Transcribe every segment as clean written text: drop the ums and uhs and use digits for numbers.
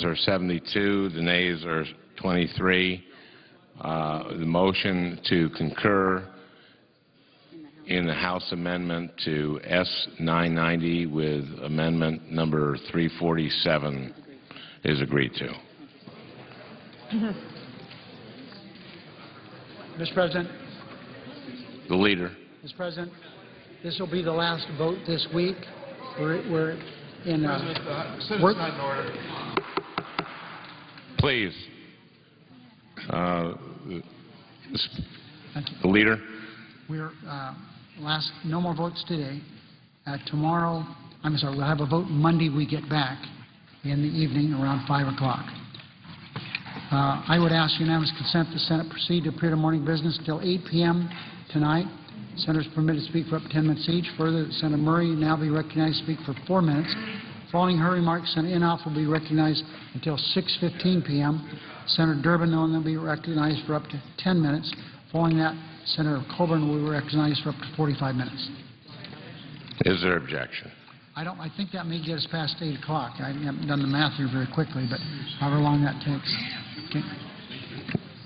are 72, the nays are 23. The motion to concur in the House amendment to S-990 with amendment number 347 is agreed to. Mr. President. The Leader. Mr. President, this will be the last vote this week. We're in work. Please. The Leader. We're no more votes today. Tomorrow, we'll have a vote Monday we get back in the evening around 5 o'clock. I would ask unanimous consent the Senate proceed to a period of morning business until 8 p.m. tonight. Senators permitted to speak for up to 10 minutes each. Further, Senator Murray now be recognized to speak for 4 minutes. Following her remarks, Senator Inhofe will be recognized until 6:15 p.m. Senator Durbin will be recognized for up to 10 minutes. Following that, Senator Coburn will be recognized for up to 45 minutes. Is there objection? I think that may get us past 8 o'clock. I haven't done the math here very quickly, but however long that takes. Okay.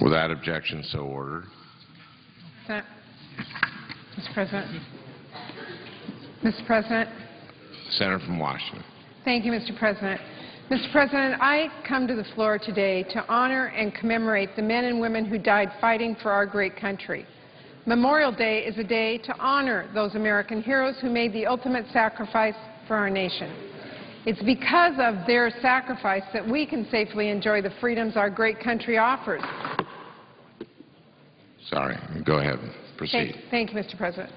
Without objection, so ordered. Mr. President. Mr. President. Senator from Washington. Thank you, Mr. President. Mr. President, I come to the floor today to honor and commemorate the men and women who died fighting for our great country. Memorial Day is a day to honor those American heroes who made the ultimate sacrifice for our nation. It's because of their sacrifice that we can safely enjoy the freedoms our great country offers. Sorry. Go ahead. Proceed. Thank you, Mr. President.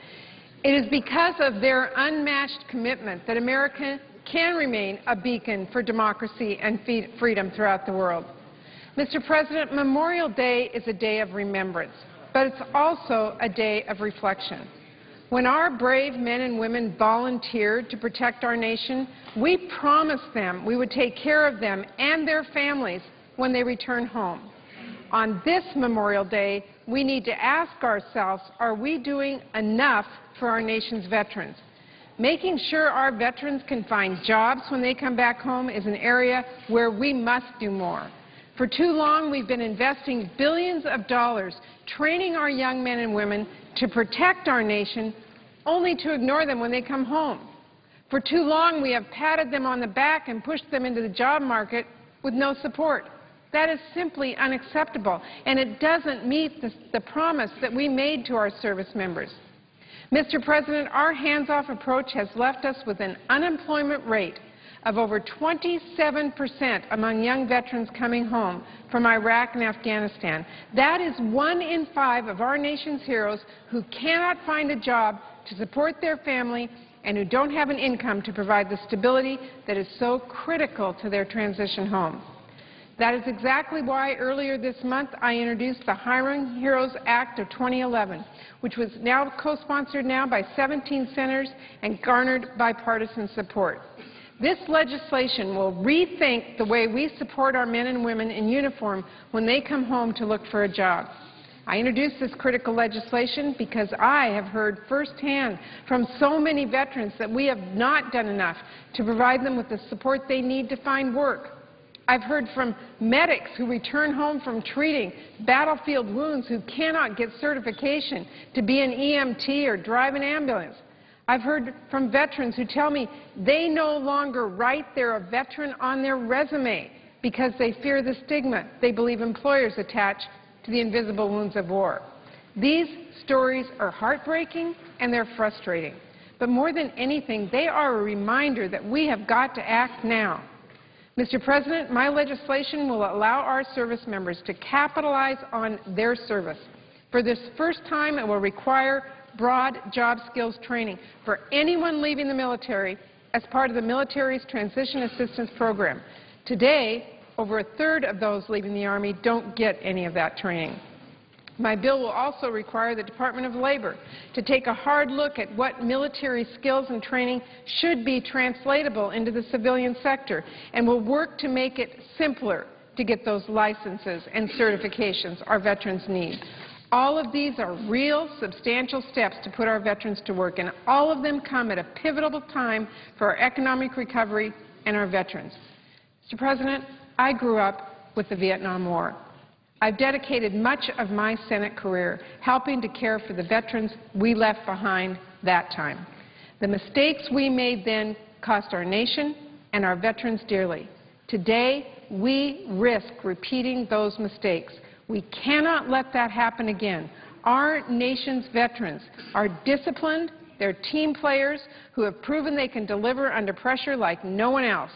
It is because of their unmatched commitment that America can remain a beacon for democracy and freedom throughout the world. Mr. President, Memorial Day is a day of remembrance, but it's also a day of reflection. When our brave men and women volunteered to protect our nation, we promised them we would take care of them and their families when they return home. On this Memorial Day, we need to ask ourselves, are we doing enough for our nation's veterans? Making sure our veterans can find jobs when they come back home is an area where we must do more. For too long, we've been investing billions of dollars training our young men and women to protect our nation, only to ignore them when they come home. For too long, we have patted them on the back and pushed them into the job market with no support. That is simply unacceptable, and it doesn't meet the promise that we made to our service members. Mr. President, our hands-off approach has left us with an unemployment rate of over 27% among young veterans coming home from Iraq and Afghanistan. That is 1 in 5 of our nation's heroes who cannot find a job to support their family and who don't have an income to provide the stability that is so critical to their transition home. That is exactly why earlier this month I introduced the Hiring Heroes Act of 2011, which was now co-sponsored by 17 senators and garnered bipartisan support. This legislation will rethink the way we support our men and women in uniform when they come home to look for a job. I introduced this critical legislation because I have heard firsthand from so many veterans that we have not done enough to provide them with the support they need to find work. I've heard from medics who return home from treating battlefield wounds who cannot get certification to be an EMT or drive an ambulance. I've heard from veterans who tell me they no longer write they're a veteran on their resume because they fear the stigma they believe employers attach to the invisible wounds of war. These stories are heartbreaking and they're frustrating. But more than anything, they are a reminder that we have got to act now. Mr. President, my legislation will allow our service members to capitalize on their service. For this first time, it will require broad job skills training for anyone leaving the military as part of the military's Transition Assistance Program. Today, over 1/3 of those leaving the Army don't get any of that training. My bill will also require the Department of Labor to take a hard look at what military skills and training should be translatable into the civilian sector, and will work to make it simpler to get those licenses and certifications our veterans need. All of these are real, substantial steps to put our veterans to work, and all of them come at a pivotal time for our economic recovery and our veterans. Mr. President, I grew up with the Vietnam War. I've dedicated much of my Senate career helping to care for the veterans we left behind that time. The mistakes we made then cost our nation and our veterans dearly. Today, we risk repeating those mistakes. We cannot let that happen again. Our nation's veterans are disciplined, they're team players who have proven they can deliver under pressure like no one else.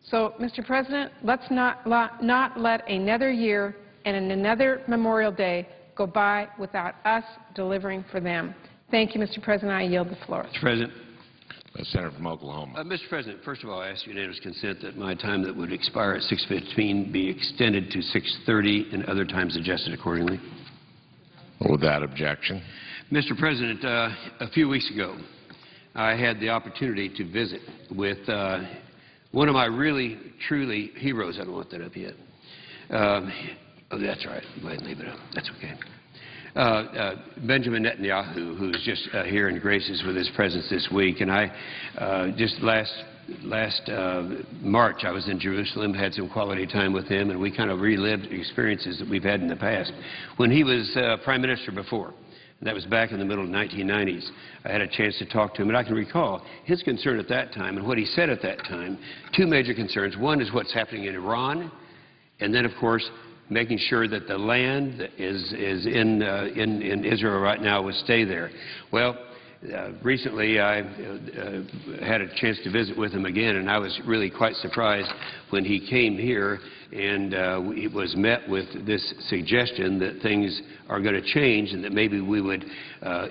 So, Mr. President, let's not let another year and another Memorial Day go by without us delivering for them. Thank you, Mr. President. I yield the floor. Mr. President. Senator from Oklahoma. Mr. President, first of all, I ask unanimous consent that my time that would expire at 6:15 be extended to 6:30 and other times adjusted accordingly. Without objection. Mr. President, a few weeks ago, I had the opportunity to visit with one of my really, truly heroes. I don't want that up yet. Oh, that's all right. Go ahead and leave it up. That's okay. Benjamin Netanyahu, who's just here and graces with his presence this week. And I just last March, I was in Jerusalem, had some quality time with him, and we kind of relived experiences that we've had in the past. When he was Prime Minister before, and that was back in the middle of the 1990s, I had a chance to talk to him, and I can recall his concern at that time and what he said at that time. Two major concerns. One is what's happening in Iran, and then, of course, making sure that the land that is in Israel right now would stay there. Well, recently I had a chance to visit with him again, and I was really quite surprised when he came here and he was met with this suggestion that things are going to change and that maybe we would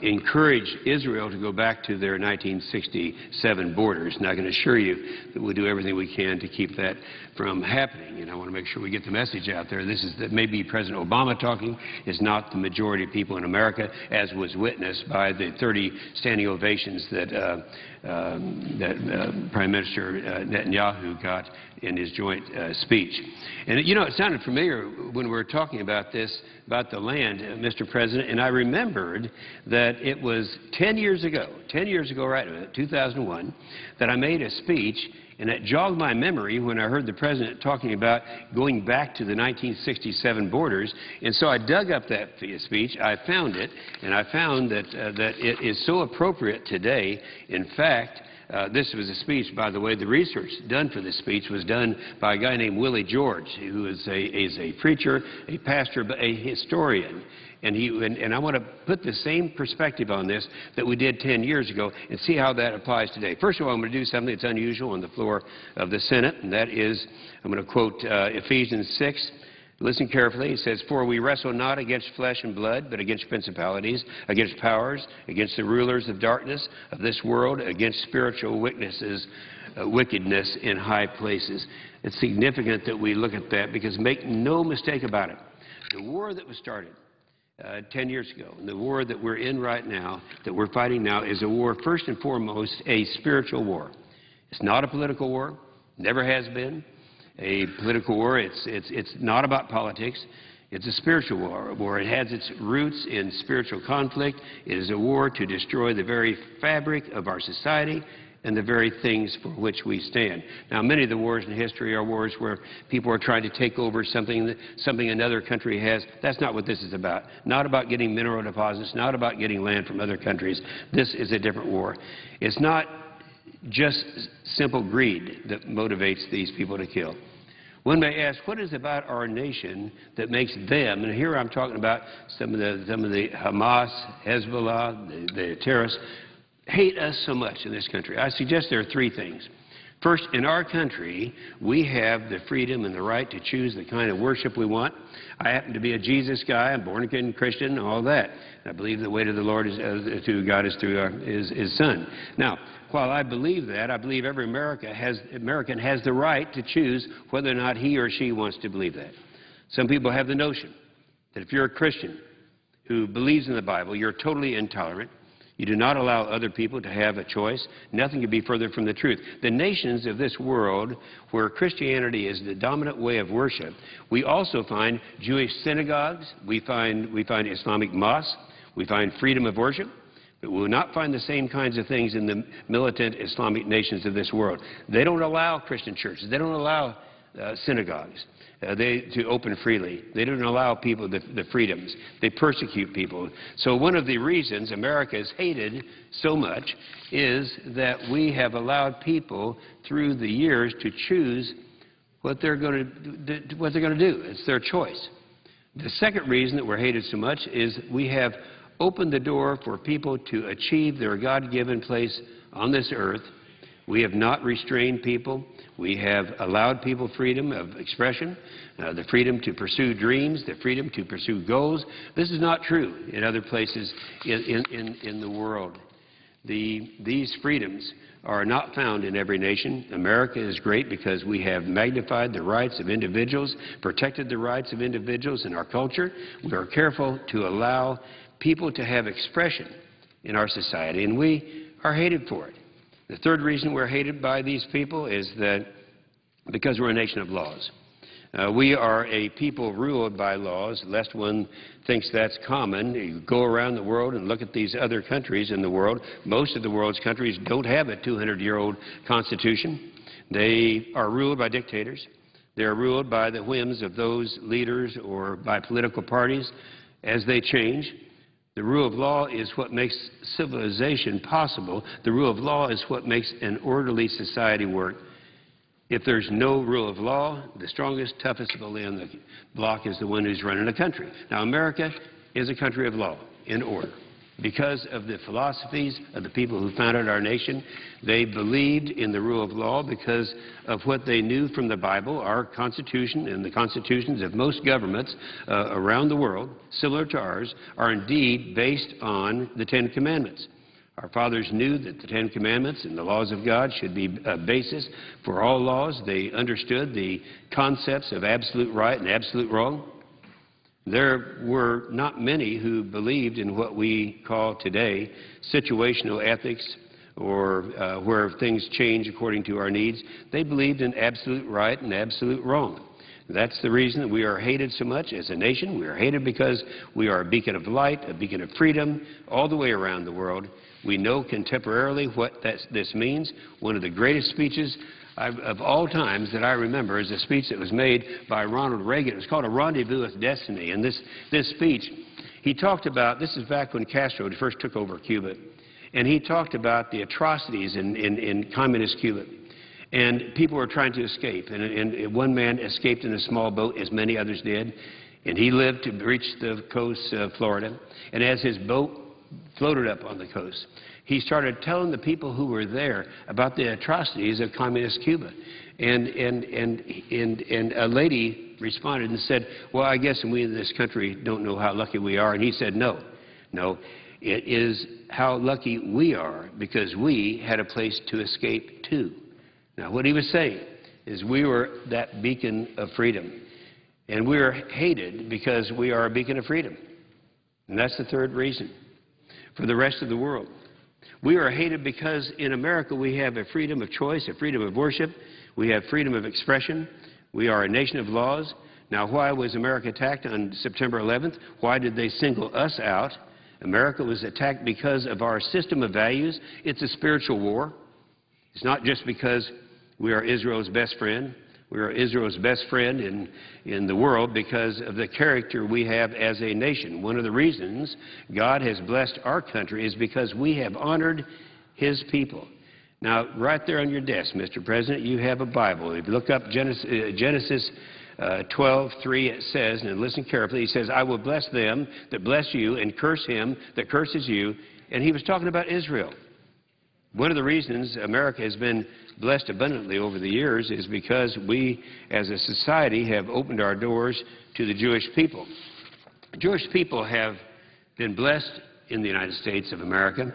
encourage Israel to go back to their 1967 borders. And I can assure you that we'll do everything we can to keep that from happening. And I want to make sure we get the message out there. This is that maybe President Obama talking is not the majority of people in America, as was witnessed by the 30 standing ovations that Prime Minister Netanyahu got in his joint speech. And, you know, it sounded familiar when we were talking about this, about the land, Mr. President, and I remembered that it was 10 years ago, right, 2001, that I made a speech, and it jogged my memory when I heard the President talking about going back to the 1967 borders. And so I dug up that speech, I found it, and I found that it is so appropriate today. In fact, this was a speech, by the way, the research done for this speech was done by a guy named Willie George, who is a preacher, a pastor, but a historian. And I want to put the same perspective on this that we did 10 years ago and see how that applies today. First of all, I'm going to do something that's unusual on the floor of the Senate, and that is, I'm going to quote Ephesians 6. Listen carefully. It says, "For we wrestle not against flesh and blood, but against principalities, against powers, against the rulers of darkness of this world, against spiritual wickedness in high places." It's significant that we look at that because make no mistake about it. The war that was started 10 years ago, and the war that we're in right now, that we're fighting now, is a war, first and foremost, a spiritual war. It's not a political war, never has been a political war. It's not about politics. It's a spiritual war. It has its roots in spiritual conflict. It is a war to destroy the very fabric of our society and the very things for which we stand. Now, many of the wars in history are wars where people are trying to take over something another country has. That's not what this is about. Not about getting mineral deposits, not about getting land from other countries. This is a different war. It's not just simple greed that motivates these people to kill. One may ask, what is it about our nation that makes them, and here I'm talking about some of the Hamas, Hezbollah, the terrorists, hate us so much in this country? I suggest there are three things. First, in our country, we have the freedom and the right to choose the kind of worship we want. I happen to be a Jesus guy. I'm born-again Christian, all that. And I believe the way to the Lord to God is through His Son. Now, while I believe that, I believe every American has the right to choose whether or not he or she wants to believe that. Some people have the notion that if you're a Christian who believes in the Bible, you're totally intolerant. You do not allow other people to have a choice. Nothing could be further from the truth. The nations of this world where Christianity is the dominant way of worship, we also find Jewish synagogues, we find Islamic mosques, we find freedom of worship, but we will not find the same kinds of things in the militant Islamic nations of this world. They don't allow Christian churches. They don't allow synagogues. To open freely. They don't allow people the freedoms. They persecute people. So one of the reasons America is hated so much is that we have allowed people through the years to choose what they're going to do. It's their choice. The second reason that we're hated so much is we have opened the door for people to achieve their God-given place on this earth. We have not restrained people. We have allowed people freedom of expression, the freedom to pursue dreams, the freedom to pursue goals. This is not true in other places in the world. These freedoms are not found in every nation. America is great because we have magnified the rights of individuals, protected the rights of individuals in our culture. We are careful to allow people to have expression in our society, and we are hated for it. The third reason we're hated by these people is that because we're a nation of laws. We are a people ruled by laws, lest one thinks that's common. You go around the world and look at these other countries in the world. Most of the world's countries don't have a 200-year-old constitution. They are ruled by dictators. They are ruled by the whims of those leaders or by political parties as they change. The rule of law is what makes civilization possible. The rule of law is what makes an orderly society work. If there's no rule of law, the strongest, toughest bully on the block is the one who's running a country. Now, America is a country of law, in order. Because of the philosophies of the people who founded our nation, they believed in the rule of law because of what they knew from the Bible. Our Constitution and the constitutions of most governments around the world, similar to ours, are indeed based on the Ten Commandments. Our fathers knew that the Ten Commandments and the laws of God should be a basis for all laws. They understood the concepts of absolute right and absolute wrong. There were not many who believed in what we call today situational ethics, or where things change according to our needs. They believed in absolute right and absolute wrong. That's the reason that we are hated so much as a nation. We are hated because we are a beacon of light, a beacon of freedom all the way around the world. We know contemporarily what this means. One of the greatest speeches of all times that I remember is a speech that was made by Ronald Reagan. It was called A Rendezvous with Destiny. And this speech, he talked about, this is back when Castro first took over Cuba, and he talked about the atrocities in communist Cuba. And people were trying to escape. And one man escaped in a small boat, as many others did. And he lived to reach the coast of Florida. And as his boat floated up on the coast, he started telling the people who were there about the atrocities of communist Cuba. And a lady responded and said, well, I guess we in this country don't know how lucky we are. And he said, no, it is how lucky we are because we had a place to escape to. Now, what he was saying is we were that beacon of freedom. And we are hated because we are a beacon of freedom. And that's the third reason. For the rest of the world, we are hated because in America we have a freedom of choice, a freedom of worship. We have freedom of expression. We are a nation of laws. Now, why was America attacked on September 11th? Why did they single us out? America was attacked because of our system of values. It's a spiritual war. It's not just because we are Israel's best friend. We are Israel's best friend in the world because of the character we have as a nation. One of the reasons God has blessed our country is because we have honored His people. Now, right there on your desk, Mr. President, you have a Bible. If you look up Genesis 12:3, it says, and listen carefully, he says, I will bless them that bless you and curse him that curses you. And he was talking about Israel. One of the reasons America has been blessed abundantly over the years is because we, as a society, have opened our doors to the Jewish people. Jewish people have been blessed in the United States of America.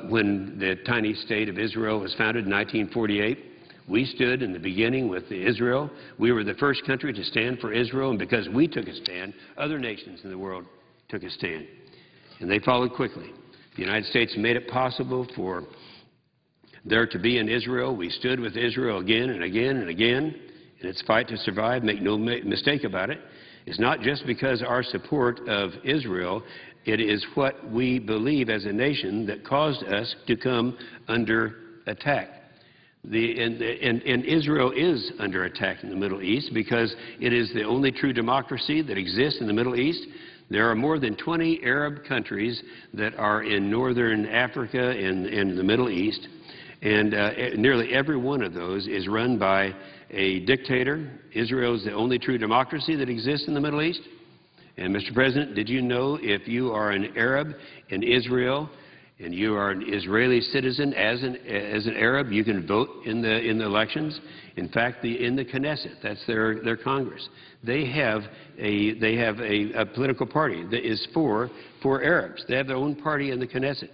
When the tiny state of Israel was founded in 1948, we stood in the beginning with Israel. We were the first country to stand for Israel, and because we took a stand, other nations in the world took a stand. And they followed quickly. The United States made it possible for there to be in Israel. We stood with Israel again and again and again in its fight to survive. Make no mistake about it. It's not just because our support of Israel. It is what we believe as a nation that caused us to come under attack. And Israel is under attack in the Middle East because it is the only true democracy that exists in the Middle East. There are more than 20 Arab countries that are in northern Africa and the Middle East, and nearly every one of those is run by a dictator. Israel is the only true democracy that exists in the Middle East. And, Mr. President, did you know if you are an Arab in Israel and you are an Israeli citizen as an Arab, you can vote in the elections? In fact, in the Knesset, that's their Congress, they have a political party that is for Arabs. They have their own party in the Knesset.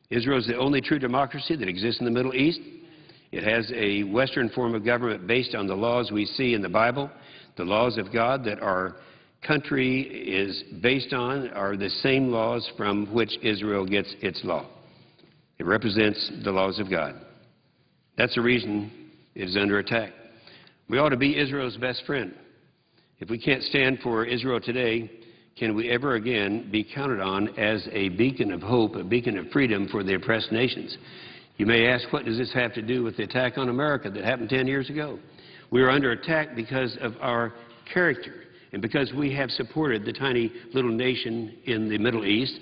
Israel is the only true democracy that exists in the Middle East. It has a Western form of government based on the laws we see in the Bible. The laws of God that our country is based on are the same laws from which Israel gets its law. It represents the laws of God. That's the reason it is under attack. We ought to be Israel's best friend. If we can't stand for Israel today, can we ever again be counted on as a beacon of hope, a beacon of freedom for the oppressed nations? You may ask, what does this have to do with the attack on America that happened 10 years ago? We are under attack because of our character and because we have supported the tiny little nation in the Middle East.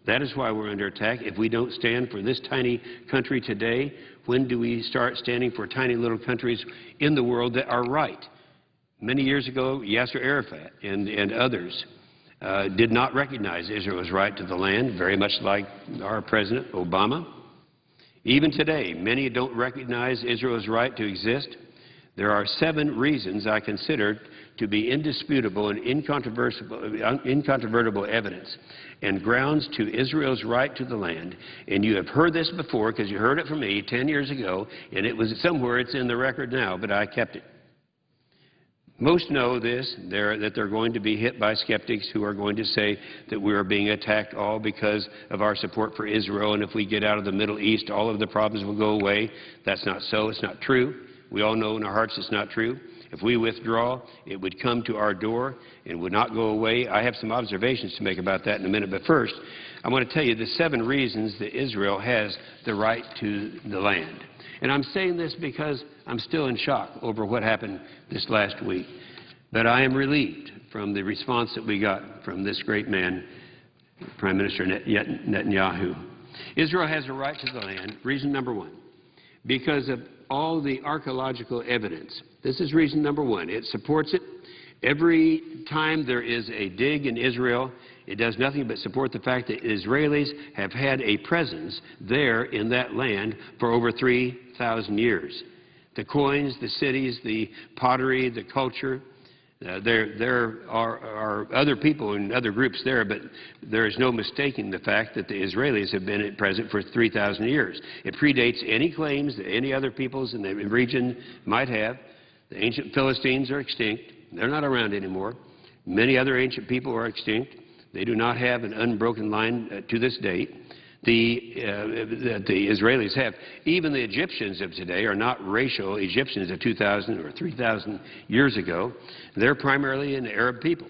That is why we're under attack. If we don't stand for this tiny country today, when do we start standing for tiny little countries in the world that are right? Many years ago, Yasser Arafat and others did not recognize Israel's right to the land, very much like our President Obama. Even today, many don't recognize Israel's right to exist. There are 7 reasons I consider to be indisputable and incontrovertible evidence and grounds to Israel's right to the land. And you have heard this before because you heard it from me 10 years ago, and it was somewhere, it's in the record now, but I kept it. Most know this, that they're going to be hit by skeptics who are going to say that we are being attacked all because of our support for Israel, and if we get out of the Middle East, all of the problems will go away. That's not so. It's not true. We all know in our hearts it's not true. If we withdraw, it would come to our door and would not go away. I have some observations to make about that in a minute, but first, I want to tell you the 7 reasons that Israel has the right to the land. And I'm saying this because I'm still in shock over what happened this last week. But I am relieved from the response that we got from this great man, Prime Minister Netanyahu. Israel has a right to the land, reason number 1, because of all the archaeological evidence. This is reason number 1. It supports it. Every time there is a dig in Israel, it does nothing but support the fact that Israelis have had a presence there in that land for over 3,000 years. The coins, the cities, the pottery, the culture, there are other people and other groups there, but there is no mistaking the fact that the Israelis have been present for 3,000 years. It predates any claims that any other peoples in the region might have. The ancient Philistines are extinct. They're not around anymore. Many other ancient people are extinct. They do not have an unbroken line to this date that the Israelis have. Even the Egyptians of today are not racial Egyptians of 2,000 or 3,000 years ago. They're primarily an Arab people.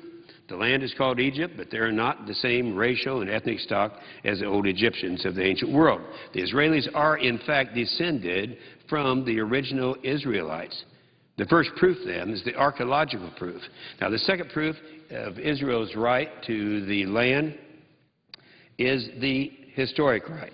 The land is called Egypt, but they're not the same racial and ethnic stock as the old Egyptians of the ancient world. The Israelis are, in fact, descended from the original Israelites. The first proof, then, is the archaeological proof. Now, the second proof of Israel's right to the land is the historic right.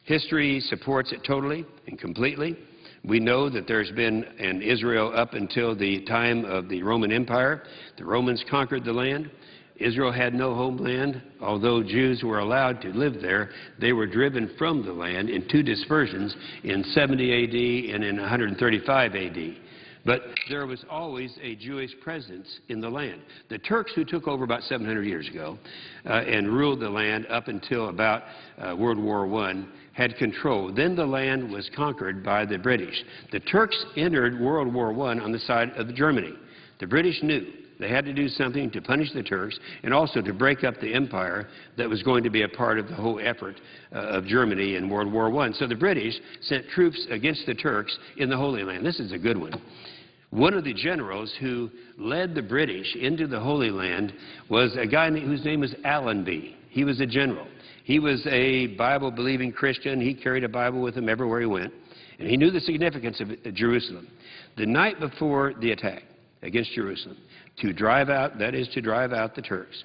History supports it totally and completely. We know that there's been in Israel up until the time of the Roman Empire. The Romans conquered the land. Israel had no homeland. Although Jews were allowed to live there, they were driven from the land in 2 dispersions in 70 A.D. and in 135 A.D. But there was always a Jewish presence in the land. The Turks, who took over about 700 years ago and ruled the land up until about World War I, had control. Then the land was conquered by the British. The Turks entered World War I on the side of Germany. The British knew they had to do something to punish the Turks and also to break up the empire that was going to be a part of the whole effort of Germany in World War I. So the British sent troops against the Turks in the Holy Land. This is a good one. One of the generals who led the British into the Holy Land was a guy whose name was Allenby. He was a general. He was a Bible-believing Christian. He carried a Bible with him everywhere he went. And he knew the significance of Jerusalem. The night before the attack against Jerusalem, to drive out, that is to drive out the Turks,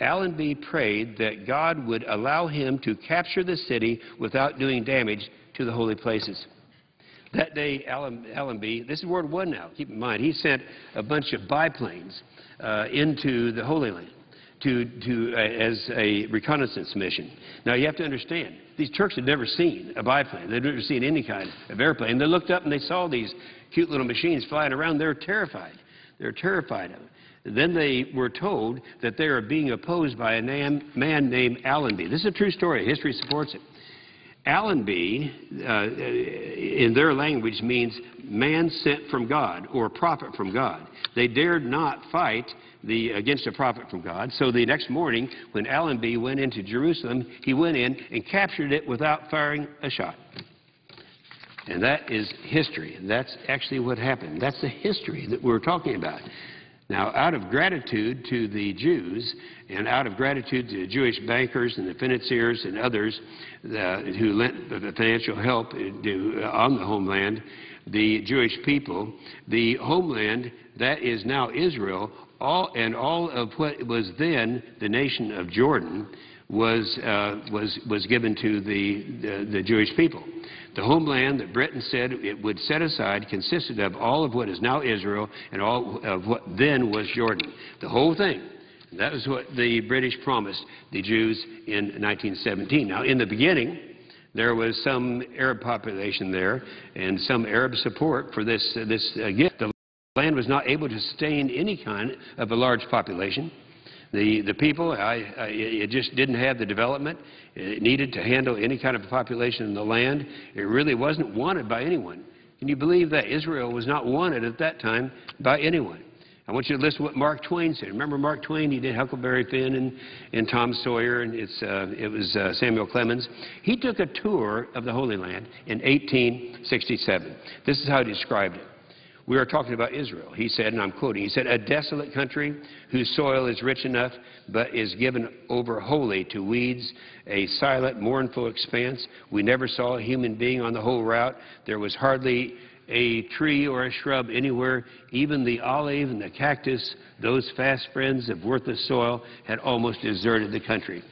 Allenby prayed that God would allow him to capture the city without doing damage to the holy places. That day, Allenby, this is World War I now, keep in mind, he sent a bunch of biplanes into the Holy Land as a reconnaissance mission. Now, you have to understand, these Turks had never seen a biplane. They'd never seen any kind of airplane. They looked up and they saw these cute little machines flying around. They were terrified. They were terrified of it. Then they were told that they were being opposed by a man named Allenby. This is a true story. History supports it. Allenby, in their language, means man sent from God or prophet from God. They dared not fight against a prophet from God. So the next morning, when Allenby went into Jerusalem, he went in and captured it without firing a shot. And that is history. That's actually what happened. That's the history that we're talking about. Now, out of gratitude to the Jews and out of gratitude to the Jewish bankers and the financiers and others who lent the financial help on the homeland, the Jewish people, the homeland that is now Israel, all of what was then the nation of Jordan was given to the Jewish people. The homeland that Britain said it would set aside consisted of all of what is now Israel and all of what then was Jordan. The whole thing. That was what the British promised the Jews in 1917. Now, in the beginning, there was some Arab population there and some Arab support for this gift. The land was not able to sustain any kind of a large population. The people, it just didn't have the development it needed to handle any kind of population in the land. It really wasn't wanted by anyone. Can you believe that? Israel was not wanted at that time by anyone. I want you to listen to what Mark Twain said. Remember Mark Twain? He did Huckleberry Finn and Tom Sawyer, and it was Samuel Clemens. He took a tour of the Holy Land in 1867. This is how he described it. We are talking about Israel. He said, and I'm quoting, he said, "A desolate country whose soil is rich enough but is given over wholly to weeds, a silent, mournful expanse. We never saw a human being on the whole route. There was hardly a tree or a shrub anywhere. Even the olive and the cactus, those fast friends of worthless soil, had almost deserted the country."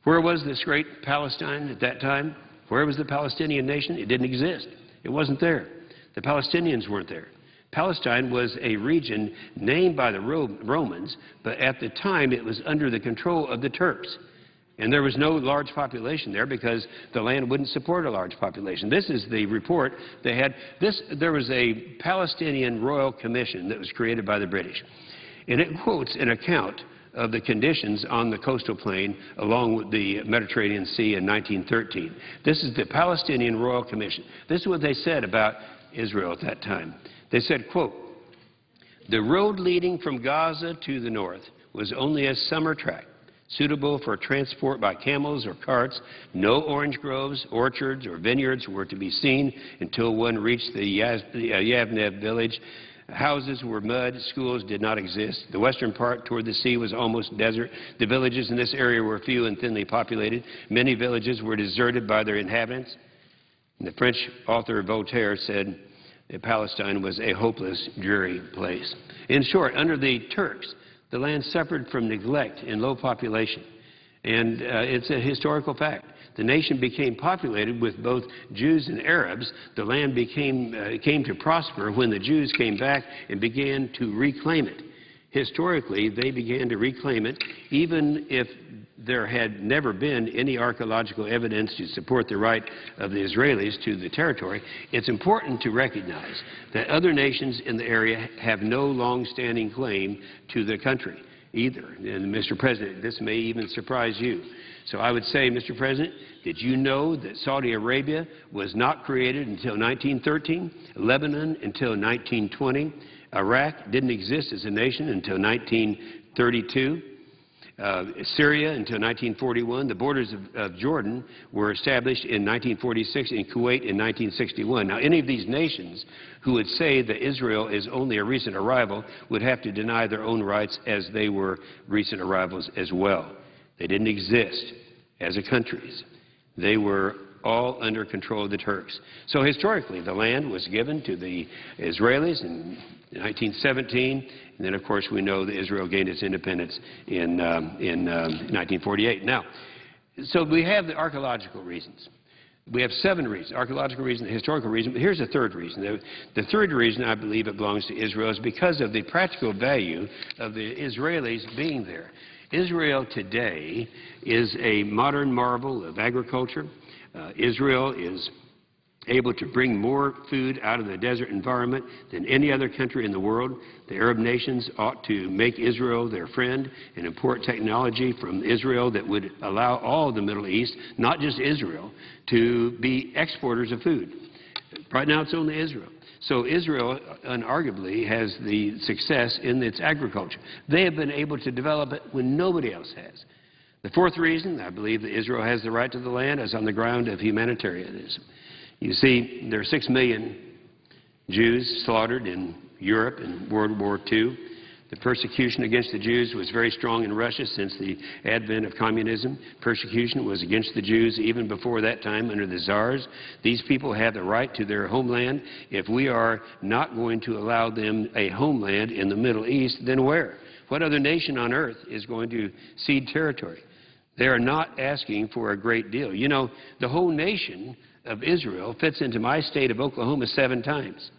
Where was this great Palestine at that time? Where was the Palestinian nation? It didn't exist. It wasn't there. The Palestinians weren't there. Palestine was a region named by the Romans, but at the time it was under the control of the Turks. And there was no large population there because the land wouldn't support a large population. This is the report they had. There was a Palestinian Royal Commission that was created by the British. And it quotes an account of the conditions on the coastal plain along with the Mediterranean Sea in 1913. This is the Palestinian Royal Commission. This is what they said about Israel at that time. They said, quote, "The road leading from Gaza to the north was only a summer track, suitable for transport by camels or carts. No orange groves, orchards, or vineyards were to be seen until one reached the Yavnev village. Houses were mud, schools did not exist. The western part toward the sea was almost desert. The villages in this area were few and thinly populated. Many villages were deserted by their inhabitants." And the French author Voltaire said that Palestine was a hopeless, dreary place. In short, under the Turks, the land suffered from neglect and low population. And it's a historical fact. The nation became populated with both Jews and Arabs. The land came to prosper when the Jews came back and began to reclaim it. Historically, they began to reclaim it, even if there had never been any archaeological evidence to support the right of the Israelis to the territory. It's important to recognize that other nations in the area have no long-standing claim to the country either. And, Mr. President, this may even surprise you. So I would say, Mr. President, did you know that Saudi Arabia was not created until 1913, Lebanon until 1920, Iraq didn't exist as a nation until 1932, Syria until 1941. The borders of Jordan were established in 1946 and Kuwait in 1961. Now, any of these nations who would say that Israel is only a recent arrival would have to deny their own rights as they were recent arrivals as well. They didn't exist as a countries. They were all under control of the Turks. So historically, the land was given to the Israelis in 1917, and then, of course, we know that Israel gained its independence in 1948. Now, so we have the archaeological reasons. We have 7 reasons: archaeological reason, historical reason. But here's the third reason. The third reason I believe it belongs to Israel is because of the practical value of the Israelis being there. Israel today is a modern marvel of agriculture. Israel is able to bring more food out of the desert environment than any other country in the world. The Arab nations ought to make Israel their friend and import technology from Israel that would allow all of the Middle East, not just Israel, to be exporters of food. Right now it's only Israel. So Israel unarguably has the success in its agriculture. They have been able to develop it when nobody else has. The fourth reason I believe that Israel has the right to the land is on the ground of humanitarianism. You see, there are 6 million Jews slaughtered in Europe in World War II. The persecution against the Jews was very strong in Russia since the advent of communism. Persecution was against the Jews even before that time under the Tsars. These people have the right to their homeland. If we are not going to allow them a homeland in the Middle East, then where? What other nation on earth is going to cede territory? They are not asking for a great deal. You know, the whole nation of Israel fits into my state of Oklahoma 7 times.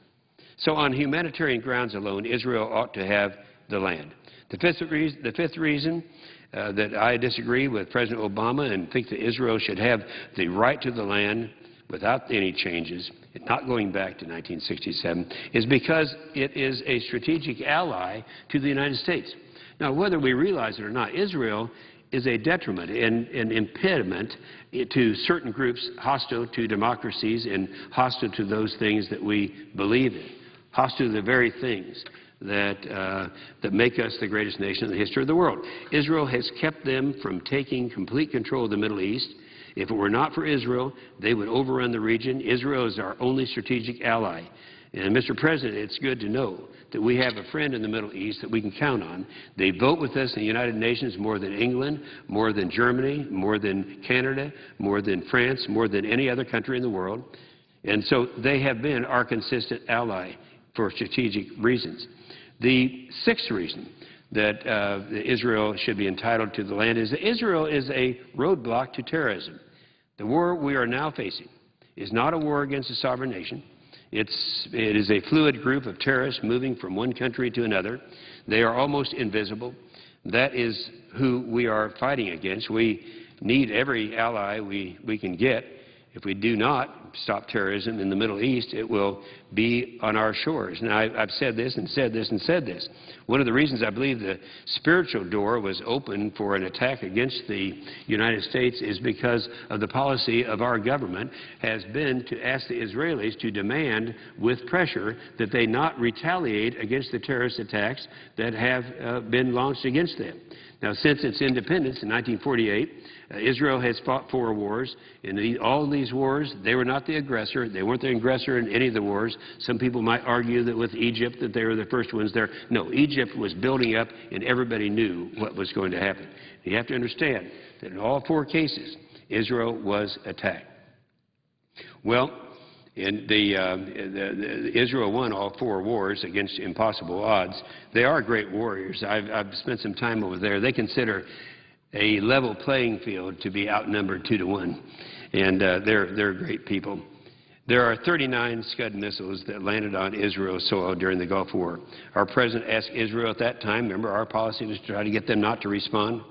So on humanitarian grounds alone, Israel ought to have the land. The fifth reason that I disagree with President Obama and think that Israel should have the right to the land without any changes, not going back to 1967, is because it is a strategic ally to the United States. Now, whether we realize it or not, Israel is a detriment and an impediment to certain groups hostile to democracies and hostile to those things that we believe in, hostile to the very things that make us the greatest nation in the history of the world. Israel has kept them from taking complete control of the Middle East. If it were not for Israel, they would overrun the region. Israel is our only strategic ally. And, Mr. President, it's good to know that we have a friend in the Middle East that we can count on. They vote with us in the United Nations more than England, more than Germany, more than Canada, more than France, more than any other country in the world. And so they have been our consistent ally for strategic reasons. The sixth reason that Israel should be entitled to the land is that Israel is a roadblock to terrorism. The war we are now facing is not a war against a sovereign nation. It is a fluid group of terrorists moving from one country to another. They are almost invisible. That is who we are fighting against. We need every ally we can get. If we do not stop terrorism in the Middle East, it will be on our shores. Now, I've said this and said this and said this. One of the reasons I believe the spiritual door was open for an attack against the United States is because of the policy of our government has been to ask the Israelis to demand with pressure that they not retaliate against the terrorist attacks that have been launched against them. Now, since its independence in 1948, Israel has fought 4 wars. In all these wars, they were not the aggressor. They weren't the aggressor in any of the wars. Some people might argue that with Egypt that they were the first ones there. No, Egypt was building up, and everybody knew what was going to happen. You have to understand that in all 4 cases, Israel was attacked. Well, Israel won all 4 wars against impossible odds. They are great warriors. I've spent some time over there. They consider a level playing field to be outnumbered 2-to-1, and they're great people. There are 39 Scud missiles that landed on Israel's soil during the Gulf War. Our president asked Israel at that time, remember our policy was to try to get them not to respond.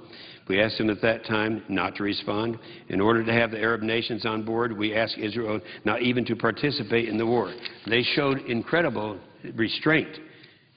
We asked them at that time not to respond. In order to have the Arab nations on board, we asked Israel not even to participate in the war. They showed incredible restraint,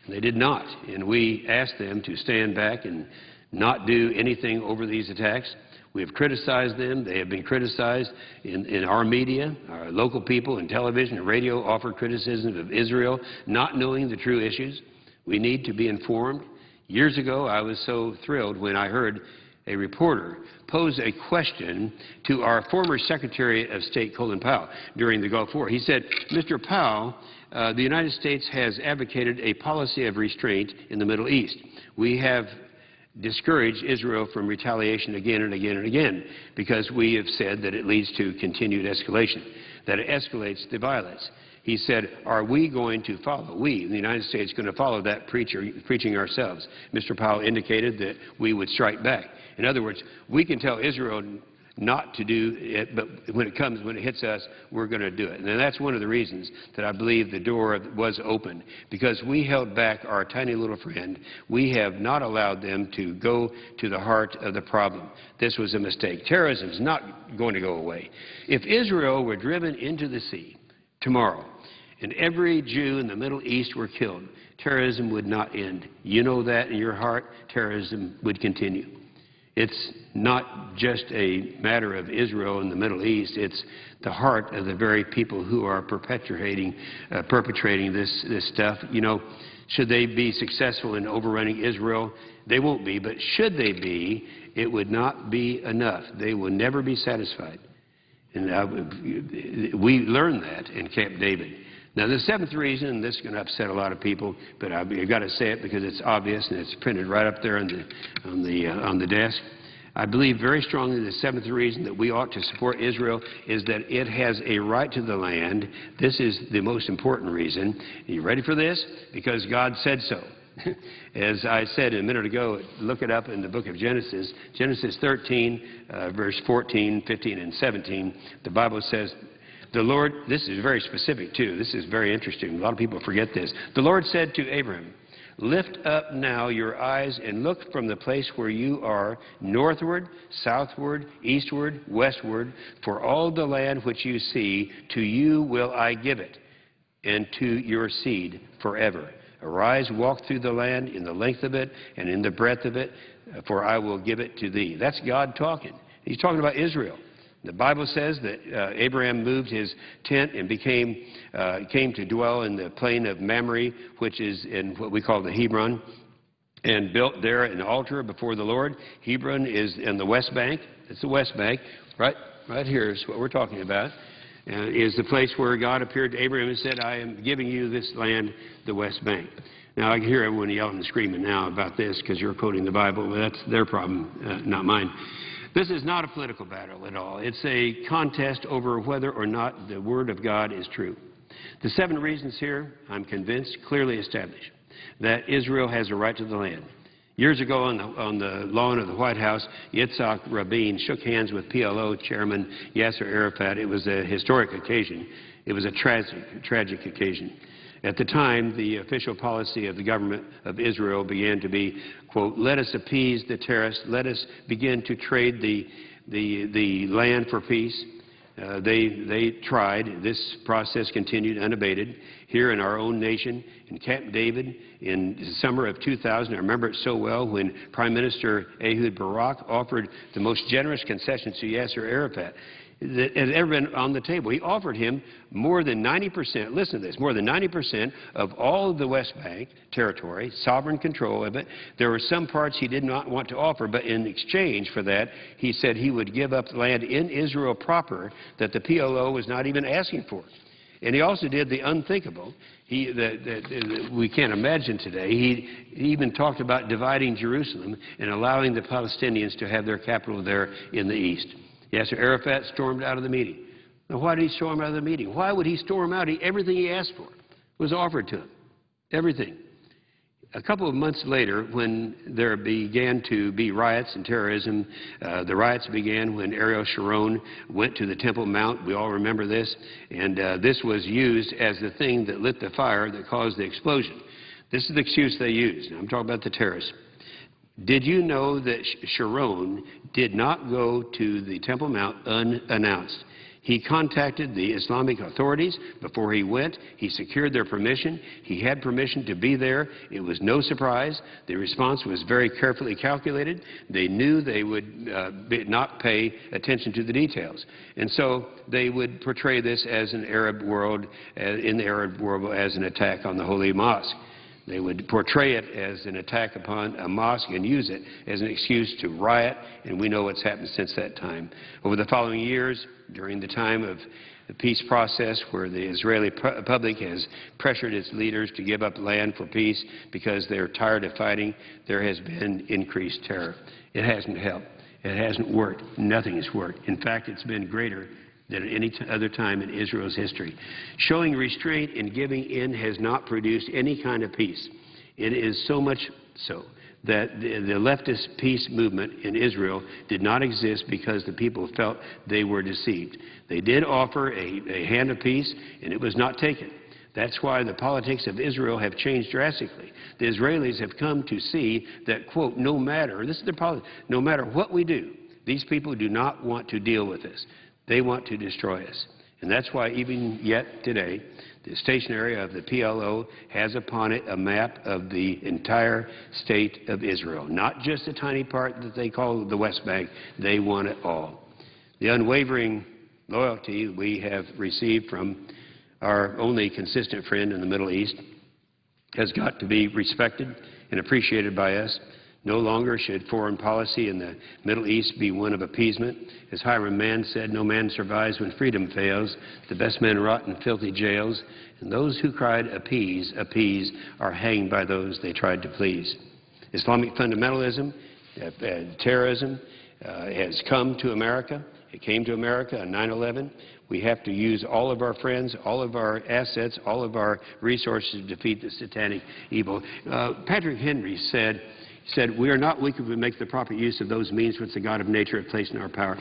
and they did not. And we asked them to stand back and not do anything over these attacks. We have criticized them. They have been criticized in our media. Our local people in television and radio offer criticism of Israel, not knowing the true issues. We need to be informed. Years ago, I was so thrilled when I heard a reporter pose a question to our former Secretary of State, Colin Powell, during the Gulf War. He said, Mr. Powell, the United States has advocated a policy of restraint in the Middle East. We have discourage Israel from retaliation again and again and again, because we have said that it leads to continued escalation, that it escalates the violence. He said, are we going to follow, we, the United States, going to follow that preaching ourselves? Mr. Powell indicated that we would strike back. In other words, we can tell Israel not to do it, but when it hits us, we're going to do it. And that's one of the reasons that I believe the door was open, because we held back our tiny little friend. We have not allowed them to go to the heart of the problem. This was a mistake. Terrorism is not going to go away. If Israel were driven into the sea tomorrow, and every Jew in the Middle East were killed, terrorism would not end. You know that in your heart. Terrorism would continue. It's not just a matter of Israel and the Middle East. It's the heart of the very people who are perpetrating this stuff. You know, should they be successful in overrunning Israel? They won't be. But should they be, it would not be enough. They will never be satisfied. And we learned that in Camp David. Now, the seventh reason, and this is going to upset a lot of people, but I've got to say it because it's obvious and it's printed right up there on the desk. I believe very strongly the seventh reason that we ought to support Israel is that it has a right to the land. This is the most important reason. Are you ready for this? Because God said so. As I said a minute ago, look it up in the book of Genesis. Genesis 13, verse 14, 15, and 17. The Bible says, the Lord, this is very specific too. This is very interesting. A lot of people forget this. The Lord said to Abraham, lift up now your eyes and look from the place where you are northward, southward, eastward, westward, for all the land which you see, to you will I give it, and to your seed forever. Arise, walk through the land in the length of it and in the breadth of it, for I will give it to thee. That's God talking. He's talking about Israel. The Bible says that Abraham moved his tent and came to dwell in the plain of Mamre, which is in what we call the Hebron, and built there an altar before the Lord. Hebron is in the West Bank. It's the West Bank. Right here is what we're talking about. Is the place where God appeared to Abraham and said, I am giving you this land, the West Bank. Now, I can hear everyone yelling and screaming now about this because you're quoting the Bible, but that's their problem, not mine. This is not a political battle at all. It's a contest over whether or not the Word of God is true. The 7 reasons here, I'm convinced, clearly establish that Israel has a right to the land. Years ago on the lawn of the White House, Yitzhak Rabin shook hands with PLO Chairman Yasser Arafat. It was a historic occasion. It was a tragic occasion. At the time, the official policy of the government of Israel began to be, quote, let us appease the terrorists, let us begin to trade the land for peace. They tried. This process continued unabated here in our own nation, in Camp David, in the summer of 2000. I remember it so well when Prime Minister Ehud Barak offered the most generous concessions to Yasser Arafat that has ever been on the table. He offered him more than 90%, listen to this, more than 90% of all of the West Bank territory, sovereign control of it. There were some parts he did not want to offer, but in exchange for that, he said he would give up land in Israel proper that the PLO was not even asking for. And he also did the unthinkable. We can't imagine today. He even talked about dividing Jerusalem and allowing the Palestinians to have their capital there in the east. Yasser Arafat stormed out of the meeting. Now, why did he storm out of the meeting? Why would he storm out? Everything he asked for was offered to him. Everything. A couple of months later, when there began to be riots and terrorism, the riots began when Ariel Sharon went to the Temple Mount. We all remember this. And this was used as the thing that lit the fire that caused the explosion. This is the excuse they used. Now, I'm talking about the terrorists. Did you know that Sharon did not go to the Temple Mount unannounced? He contacted the Islamic authorities before he went. He secured their permission. He had permission to be there. It was no surprise. The response was very carefully calculated. They knew they would not pay attention to the details. And so they would portray this as in the Arab world as an attack on the Holy Mosque. They would portray it as an attack upon a mosque and use it as an excuse to riot, and we know what's happened since that time. Over the following years, during the time of the peace process where the Israeli public has pressured its leaders to give up land for peace because they're tired of fighting, there has been increased terror. It hasn't helped. It hasn't worked. Nothing has worked. In fact, it's been greater than at any other time in Israel's history. Showing restraint and giving in has not produced any kind of peace. It is so much so that the leftist peace movement in Israel did not exist because the people felt they were deceived. They did offer a hand of peace, and it was not taken. That's why the politics of Israel have changed drastically. The Israelis have come to see that, quote, no matter, this is their policy, no matter what we do, these people do not want to deal with us. They want to destroy us. And that's why even yet today, the station area of the PLO has upon it a map of the entire state of Israel, not just the tiny part that they call the West Bank. They want it all. The unwavering loyalty we have received from our only consistent friend in the Middle East has got to be respected and appreciated by us. No longer should foreign policy in the Middle East be one of appeasement. As Hiram Mann said, no man survives when freedom fails. The best men rot in filthy jails, and those who cried appease, appease, are hanged by those they tried to please. Islamic fundamentalism, terrorism has come to America. It came to America on 9/11. We have to use all of our friends, all of our assets, all of our resources to defeat the satanic evil. Patrick Henry said, we are not weak if we make the proper use of those means which the God of nature hath placed in our power.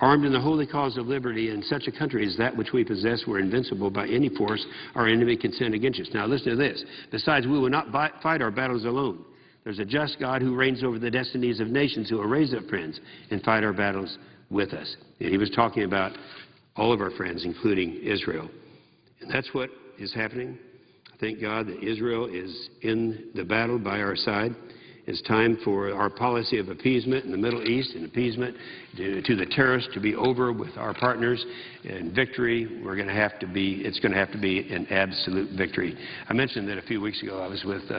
Armed in the holy cause of liberty, in such a country as that which we possess, we're invincible by any force our enemy can send against us. Now listen to this. Besides, we will not fight our battles alone. There's a just God who reigns over the destinies of nations, who will raise up friends and fight our battles with us. And he was talking about all of our friends, including Israel. And that's what is happening. I thank God that Israel is in the battle by our side. It's time for our policy of appeasement in the Middle East and appeasement to the terrorists to be over with our partners. And victory, it's going to have to be an absolute victory. I mentioned that a few weeks ago I was with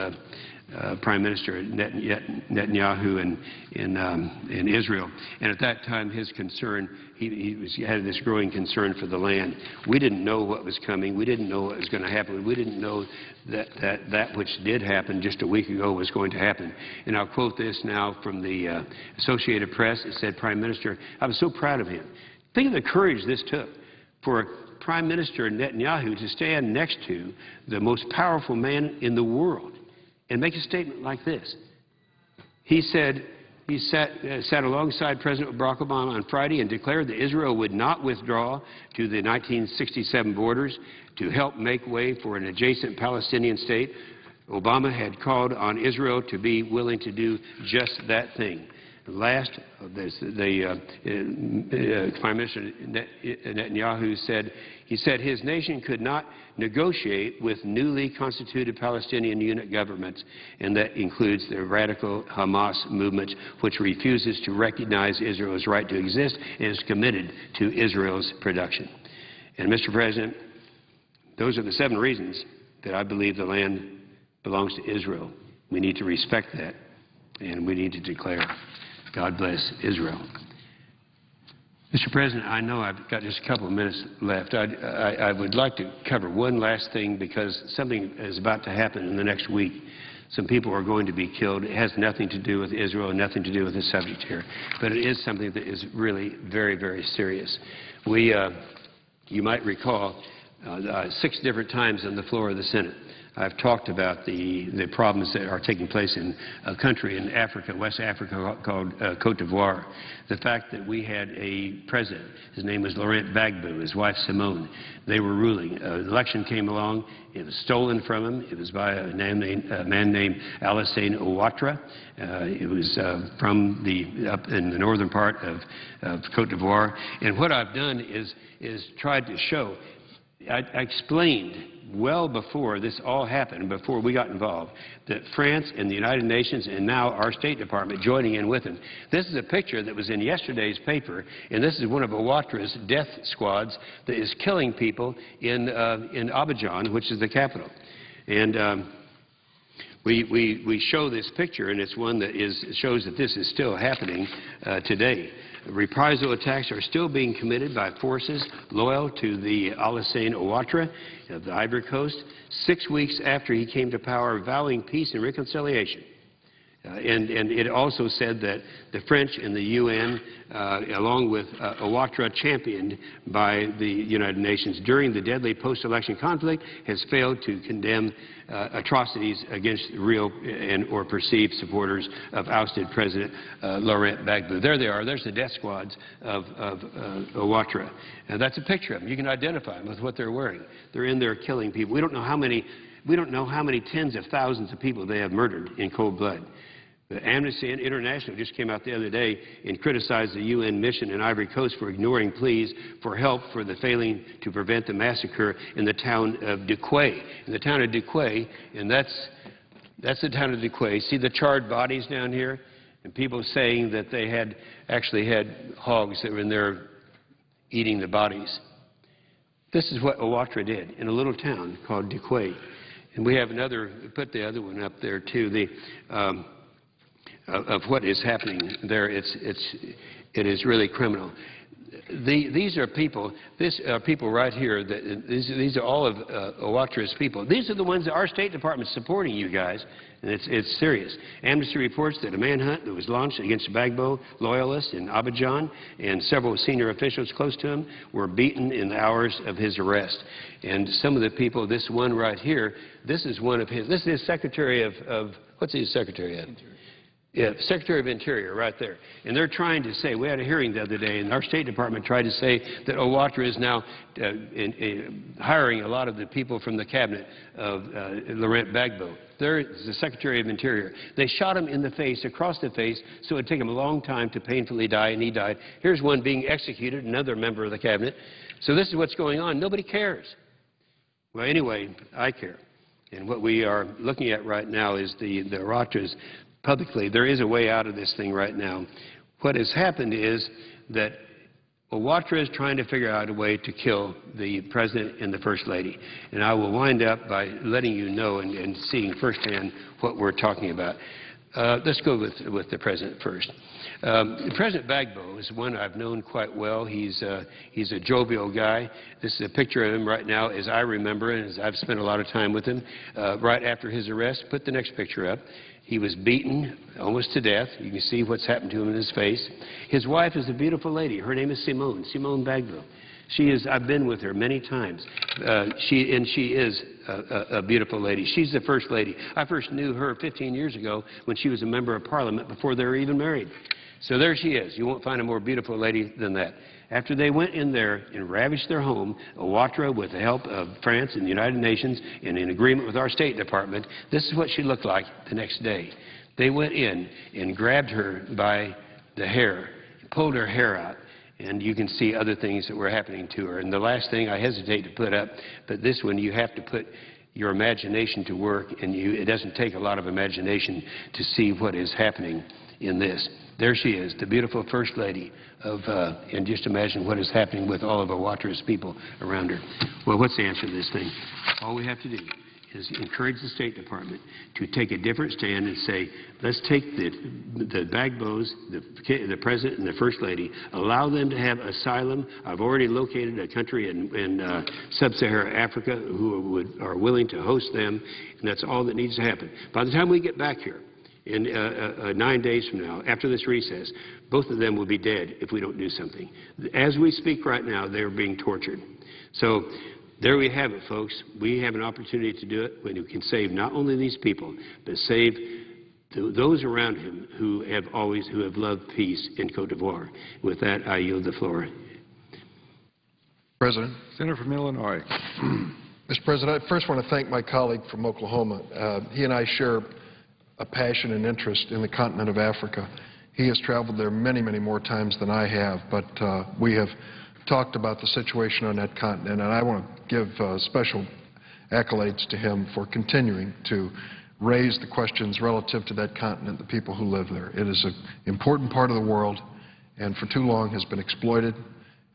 Prime Minister Netanyahu in Israel, and at that time his concern, he had this growing concern for the land. We didn't know what was coming. We didn't know what was going to happen. We didn't know that which did happen just a week ago was going to happen. And I'll quote this now from the Associated Press. It said, Prime Minister, I was so proud of him. Think of the courage this took for Prime Minister Netanyahu to stand next to the most powerful man in the world and make a statement like this. He said he sat alongside President Barack Obama on Friday and declared that Israel would not withdraw to the 1967 borders to help make way for an adjacent Palestinian state. Obama had called on Israel to be willing to do just that thing. Last, Prime Minister Netanyahu said, he said his nation could not negotiate with newly constituted Palestinian unit governments, and that includes the radical Hamas movement, which refuses to recognize Israel's right to exist and is committed to Israel's production. And, Mr. President, those are the 7 reasons that I believe the land belongs to Israel. We need to respect that, and we need to declare, God bless Israel. Mr. President, I know I've got just a couple of minutes left. I would like to cover one last thing, because something is about to happen in the next week. Some people are going to be killed. It has nothing to do with Israel, nothing to do with the subject here. But it is something that is really very, very serious. You might recall 6 different times on the floor of the Senate, I've talked about the problems that are taking place in a country in Africa, West Africa, called Cote d'Ivoire. The fact that we had a president, his name was Laurent Gbagbo, his wife Simone. They were ruling. An election came along. It was stolen from him. It was by a man named Alassane Ouattara. It was from up in the northern part of Cote d'Ivoire. And what I've done is tried to show, I explained well before this all happened, before we got involved, that France and the United Nations and now our State Department joining in with them. This is a picture that was in yesterday's paper, and this is one of Ouattara's death squads that is killing people in Abidjan, which is the capital. And We show this picture, and it's one that shows that this is still happening today. Reprisal attacks are still being committed by forces loyal to the Alassane Ouattara of the Ivory Coast, 6 weeks after he came to power, vowing peace and reconciliation. And it also said that the French and the UN, along with Ouattara, championed by the United Nations during the deadly post-election conflict, has failed to condemn atrocities against real or perceived supporters of ousted President Laurent Gbagbo. There they are. There's the death squads of Ouattara. And that's a picture of them. You can identify them with what they're wearing. They're in there killing people. We don't know how many tens of thousands of people they have murdered in cold blood. Amnesty International just came out the other day and criticized the UN mission in Ivory Coast for ignoring pleas for help for the failing to prevent the massacre in the town of Dikwe. In the town of Dikwe, and that's the town of Dikwe. See the charred bodies down here? And people saying that they actually had hogs that were in there eating the bodies. This is what Ouattara did in a little town called Dikwe. And we have another, put the other one up there too, of what is happening there. It is really criminal. These are people right here. These are all of Ouattara's people. These are the ones that our State Department is supporting, you guys, and it's serious. Amnesty reports that a manhunt that was launched against Gbagbo loyalists in Abidjan and several senior officials close to him were beaten in the hours of his arrest. And some of the people, this one right here, this is one of his. This is Secretary of what's his Secretary of? Yeah, Secretary of Interior right there. And they're trying to say, we had a hearing the other day, and our State Department tried to say that Ouattara is now hiring a lot of the people from the cabinet of Laurent Gbagbo. There is the Secretary of Interior. They shot him in the face, across the face, so it would take him a long time to painfully die, and he died. Here's one being executed, another member of the cabinet. So this is what's going on. Nobody cares. Well, anyway, I care. And what we are looking at right now is the Ouattara's publicly. There is a way out of this thing right now. What has happened is that Ouattara is trying to figure out a way to kill the President and the First Lady. And I will wind up by letting you know and seeing firsthand what we're talking about. Let's go with the President first. President Gbagbo is one I've known quite well. He's a jovial guy. This is a picture of him right now as I remember and as I've spent a lot of time with him. Right after his arrest, put the next picture up. He was beaten almost to death. You can see what's happened to him in his face. His wife is a beautiful lady. Her name is Simone Gbagbo. I've been with her many times. She is a beautiful lady. She's the First Lady. I first knew her 15 years ago when she was a member of Parliament before they were even married. So there she is. You won't find a more beautiful lady than that. After they went in there and ravaged their home, Ouattara, with the help of France and the United Nations and in agreement with our State Department, this is what she looked like the next day. They went in and grabbed her by the hair, pulled her hair out, and you can see other things that were happening to her. And the last thing I hesitate to put up, but this one you have to put your imagination to work, and it doesn't take a lot of imagination to see what is happening in this. There she is, the beautiful First Lady of, and just imagine what is happening with all of Ouattara's people around her. Well, what's the answer to this thing? All we have to do is encourage the State Department to take a different stand and say, let's take the Gbagbos, the President and the First Lady, allow them to have asylum. I've already located a country in sub-Saharan Africa who are willing to host them, and that's all that needs to happen. By the time we get back here, in 9 days from now, after this recess, both of them will be dead if we don't do something. As we speak right now, they're being tortured. So there we have it, folks. We have an opportunity to do it when we can save not only these people, but save those around him who have loved peace in Cote d'Ivoire. With that, I yield the floor. President. Senator from Illinois. Mr. President, I first want to thank my colleague from Oklahoma. He and I share a passion and interest in the continent of Africa. He has traveled there many, many more times than I have, but we have talked about the situation on that continent, and I want to give special accolades to him for continuing to raise the questions relative to that continent, the people who live there. It is an important part of the world and for too long has been exploited,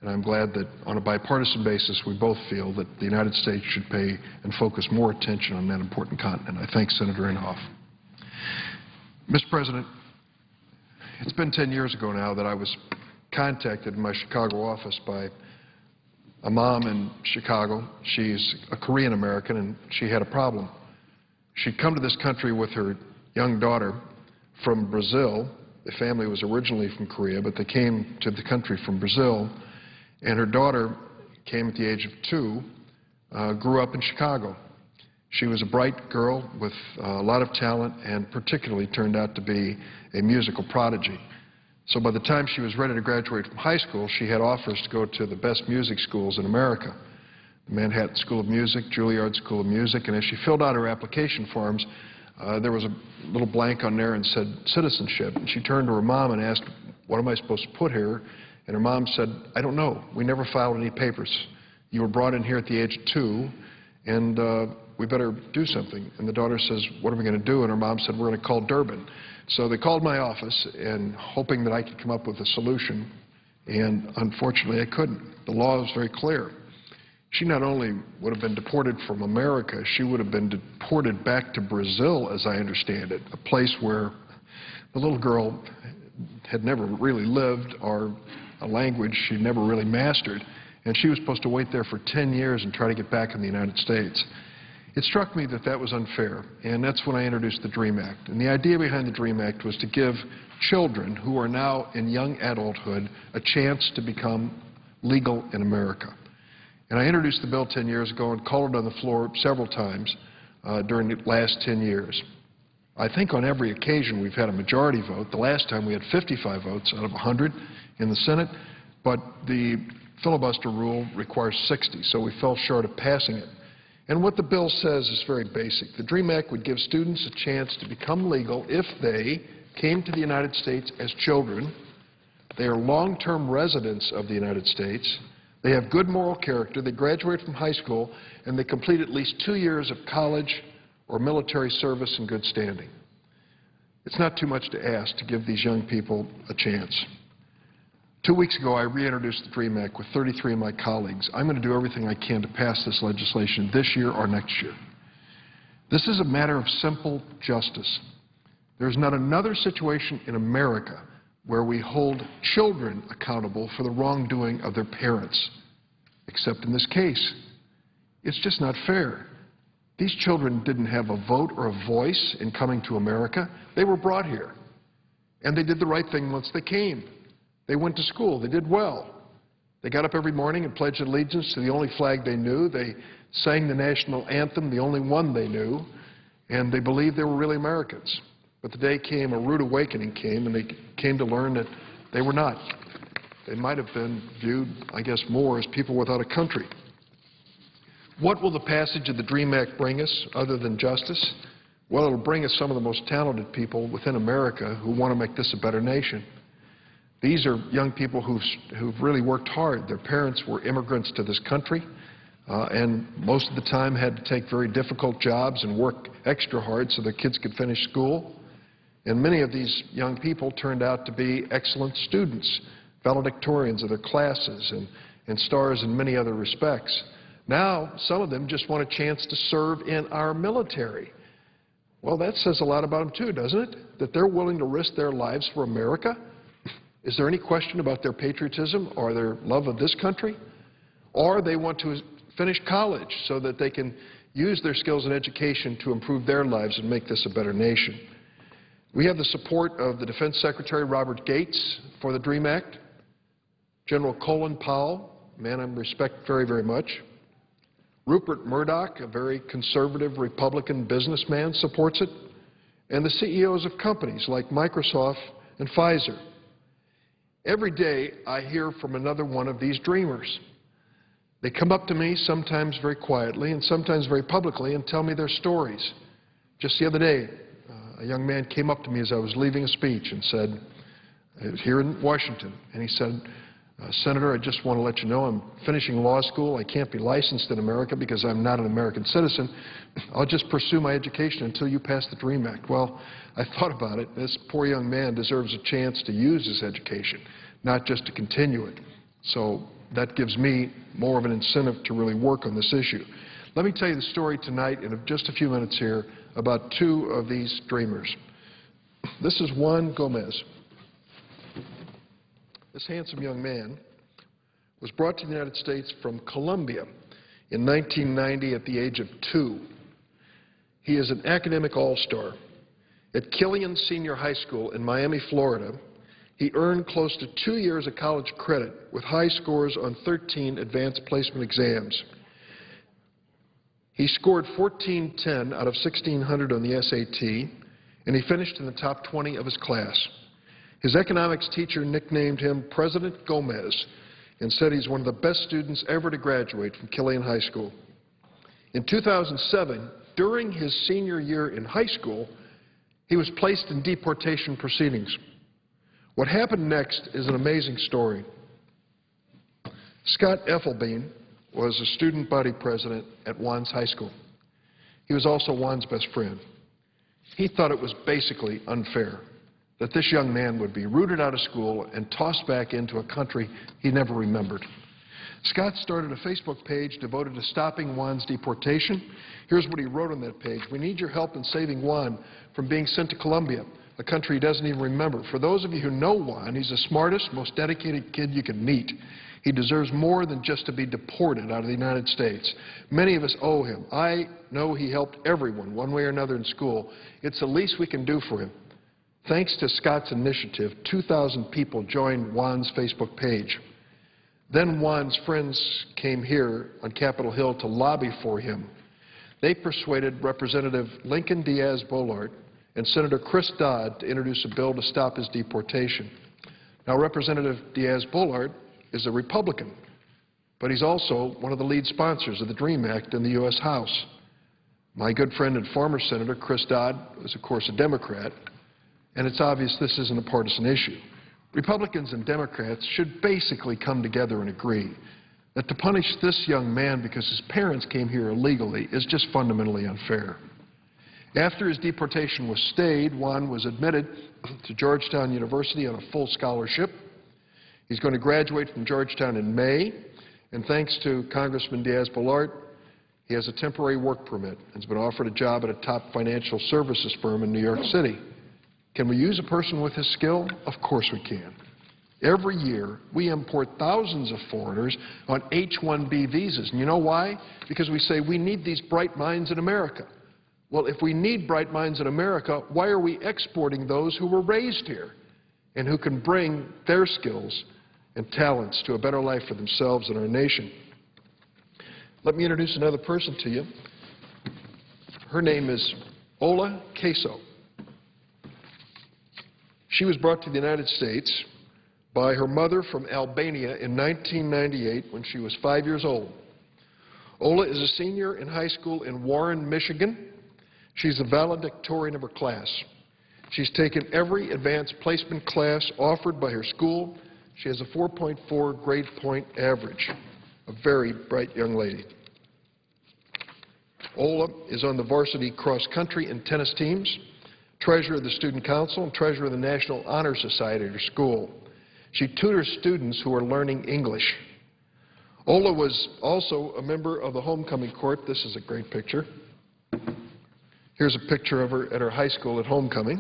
and I'm glad that on a bipartisan basis we both feel that the United States should pay and focus more attention on that important continent. I thank Senator Inhofe. Mr. President, it's been 10 years ago now that I was contacted in my Chicago office by a mom in Chicago. She's a Korean American, and she had a problem. She'd come to this country with her young daughter from Brazil. The family was originally from Korea, but they came to the country from Brazil, and her daughter came at the age of 2, grew up in Chicago. She was a bright girl with a lot of talent and particularly turned out to be a musical prodigy. So by the time she was ready to graduate from high school, she had offers to go to the best music schools in America, the Manhattan School of Music, Juilliard School of Music, and as she filled out her application forms, there was a little blank on there and said citizenship. And she turned to her mom and asked, "What am I supposed to put here?" And her mom said, "I don't know. We never filed any papers. You were brought in here at the age of 2, and we better do something." And the daughter says, "What are we going to do?" And her mom said, "We're going to call Durbin." So they called my office and hoping that I could come up with a solution, and unfortunately I couldn't. The law is very clear. She not only would have been deported from America, she would have been deported back to Brazil, as I understand it, a place where the little girl had never really lived, or a language she'd never really mastered, and she was supposed to wait there for 10 years and try to get back in the United States. It struck me that that was unfair, and that's when I introduced the DREAM Act. And the idea behind the DREAM Act was to give children who are now in young adulthood a chance to become legal in America. And I introduced the bill 10 years ago and called it on the floor several times during the last 10 years. I think on every occasion we've had a majority vote. The last time we had 55 votes out of 100 in the Senate, but the filibuster rule requires 60, so we fell short of passing it. And what the bill says is very basic. The DREAM Act would give students a chance to become legal if they came to the United States as children, they are long-term residents of the United States, they have good moral character, they graduate from high school, and they complete at least 2 years of college or military service in good standing. It's not too much to ask to give these young people a chance. 2 weeks ago, I reintroduced the DREAM Act with 33 of my colleagues. I'm going to do everything I can to pass this legislation this year or next year. This is a matter of simple justice. There's not another situation in America where we hold children accountable for the wrongdoing of their parents, except in this case. It's just not fair. These children didn't have a vote or a voice in coming to America. They were brought here, and they did the right thing once they came. They went to school. They did well. They got up every morning and pledged allegiance to the only flag they knew. They sang the national anthem, the only one they knew, and they believed they were really Americans. But the day came, a rude awakening came, and they came to learn that they were not. They might have been viewed, I guess, more as people without a country. What will the passage of the DREAM Act bring us other than justice? Well, it'll bring us some of the most talented people within America who want to make this a better nation. These are young people who've really worked hard. Their parents were immigrants to this country and most of the time had to take very difficult jobs and work extra hard so their kids could finish school. And many of these young people turned out to be excellent students, valedictorians of their classes and stars in many other respects. Now, some of them just want a chance to serve in our military. Well, that says a lot about them too, doesn't it? That they're willing to risk their lives for America? Is there any question about their patriotism or their love of this country? Or they want to finish college so that they can use their skills and education to improve their lives and make this a better nation. We have the support of the Defense Secretary Robert Gates for the DREAM Act, General Colin Powell, a man I respect very, very much, Rupert Murdoch, a very conservative Republican businessman, supports it, and the CEOs of companies like Microsoft and Pfizer. Every day I hear from another one of these dreamers. They come up to me, sometimes very quietly and sometimes very publicly, and tell me their stories. Just the other day, a young man came up to me as I was leaving a speech and said, it was here in Washington, and he said, Senator, I just want to let you know I'm finishing law school. I can't be licensed in America because I'm not an American citizen. I'll just pursue my education until you pass the DREAM Act. Well, I thought about it. This poor young man deserves a chance to use his education, not just to continue it. So that gives me more of an incentive to really work on this issue. Let me tell you the story tonight in just a few minutes here about two of these dreamers. This is Juan Gomez. This handsome young man was brought to the United States from Colombia in 1990 at the age of 2. He is an academic all-star. At Killian Senior High School in Miami, Florida, he earned close to 2 years of college credit with high scores on 13 advanced placement exams. He scored 1410 out of 1600 on the SAT, and he finished in the top 20 of his class. His economics teacher nicknamed him President Gomez and said he's one of the best students ever to graduate from Killian High School. In 2007, during his senior year in high school, he was placed in deportation proceedings. What happened next is an amazing story. Scott Effelbein was a student body president at Juan's high school. He was also Juan's best friend. He thought it was basically unfair that this young man would be rooted out of school and tossed back into a country he never remembered. Scott started a Facebook page devoted to stopping Juan's deportation. Here's what he wrote on that page. We need your help in saving Juan from being sent to Colombia, a country he doesn't even remember. For those of you who know Juan, he's the smartest, most dedicated kid you can meet. He deserves more than just to be deported out of the United States. Many of us owe him. I know he helped everyone, one way or another, in school. It's the least we can do for him. Thanks to Scott's initiative, 2,000 people joined Juan's Facebook page. Then Juan's friends came here on Capitol Hill to lobby for him. They persuaded Representative Lincoln Diaz-Balart and Senator Chris Dodd to introduce a bill to stop his deportation. Now, Representative Diaz-Balart is a Republican, but he's also one of the lead sponsors of the DREAM Act in the U.S. House. My good friend and former Senator Chris Dodd is, of course, a Democrat, and it's obvious this isn't a partisan issue. Republicans and Democrats should basically come together and agree that to punish this young man because his parents came here illegally is just fundamentally unfair. After his deportation was stayed, Juan was admitted to Georgetown University on a full scholarship. He's going to graduate from Georgetown in May, and thanks to Congressman Diaz-Balart, he has a temporary work permit and has been offered a job at a top financial services firm in New York City. Can we use a person with his skill? Of course we can. Every year, we import thousands of foreigners on H-1B visas. And you know why? Because we say we need these bright minds in America. Well, if we need bright minds in America, why are we exporting those who were raised here and who can bring their skills and talents to a better life for themselves and our nation? Let me introduce another person to you. Her name is Ola Queso. She was brought to the United States by her mother from Albania in 1998 when she was 5 years old. Ola is a senior in high school in Warren, Michigan. She's the valedictorian of her class. She's taken every advanced placement class offered by her school. She has a 4.4 grade point average, a very bright young lady. Ola is on the varsity cross-country and tennis teams, treasurer of the Student Council, and treasurer of the National Honor Society at her school. She tutors students who are learning English. Ola was also a member of the homecoming court. This is a great picture. Here's a picture of her at her high school at homecoming.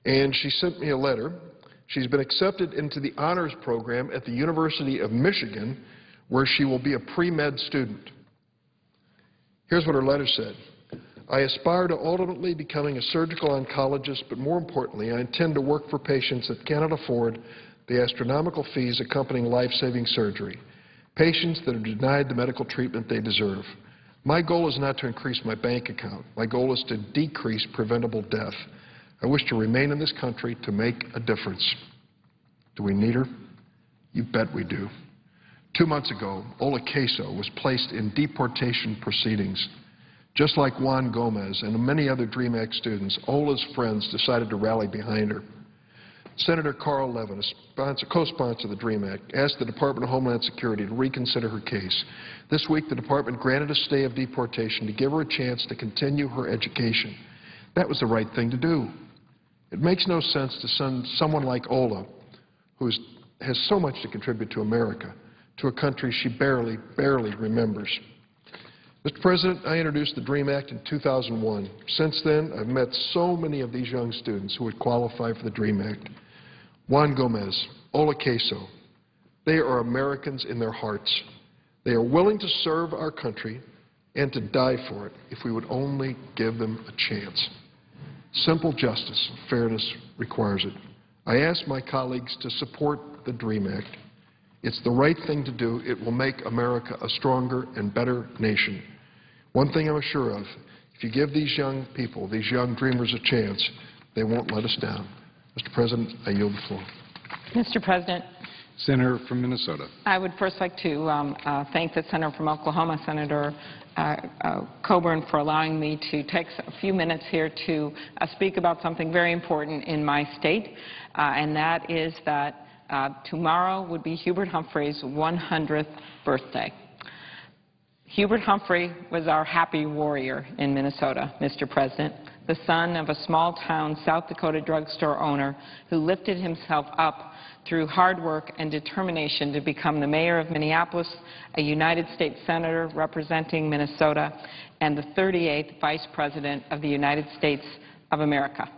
And she sent me a letter. She's been accepted into the honors program at the University of Michigan, where she will be a pre-med student. Here's what her letter said. I aspire to ultimately becoming a surgical oncologist, but more importantly, I intend to work for patients that cannot afford the astronomical fees accompanying life-saving surgery, patients that are denied the medical treatment they deserve. My goal is not to increase my bank account. My goal is to decrease preventable death. I wish to remain in this country to make a difference. Do we need her? You bet we do. 2 months ago, Ola Queso was placed in deportation proceedings. Just like Juan Gomez and many other DREAM Act students, Ola's friends decided to rally behind her. Senator Carl Levin, a co-sponsor of the DREAM Act, asked the Department of Homeland Security to reconsider her case. This week, the department granted a stay of deportation to give her a chance to continue her education. That was the right thing to do. It makes no sense to send someone like Ola, who has so much to contribute to America, to a country she barely remembers. Mr. President, I introduced the DREAM Act in 2001. Since then, I've met so many of these young students who would qualify for the DREAM Act. Juan Gomez, Ola Queso, they are Americans in their hearts. They are willing to serve our country and to die for it if we would only give them a chance. Simple justice and fairness requires it. I ask my colleagues to support the DREAM Act. It's the right thing to do. It will make America a stronger and better nation. One thing I'm sure of, if you give these young people, these young dreamers a chance, they won't let us down. Mr. President, I yield the floor. Mr. President, Senator from Minnesota. I would first like to thank the Senator from Oklahoma, Senator Coburn, for allowing me to take a few minutes here to speak about something very important in my state, and that is that tomorrow would be Hubert Humphrey's 100th birthday. Hubert Humphrey was our happy warrior in Minnesota, Mr. President, the son of a small-town South Dakota drugstore owner who lifted himself up through hard work and determination to become the mayor of Minneapolis, a United States Senator representing Minnesota, and the 38th Vice President of the United States of America.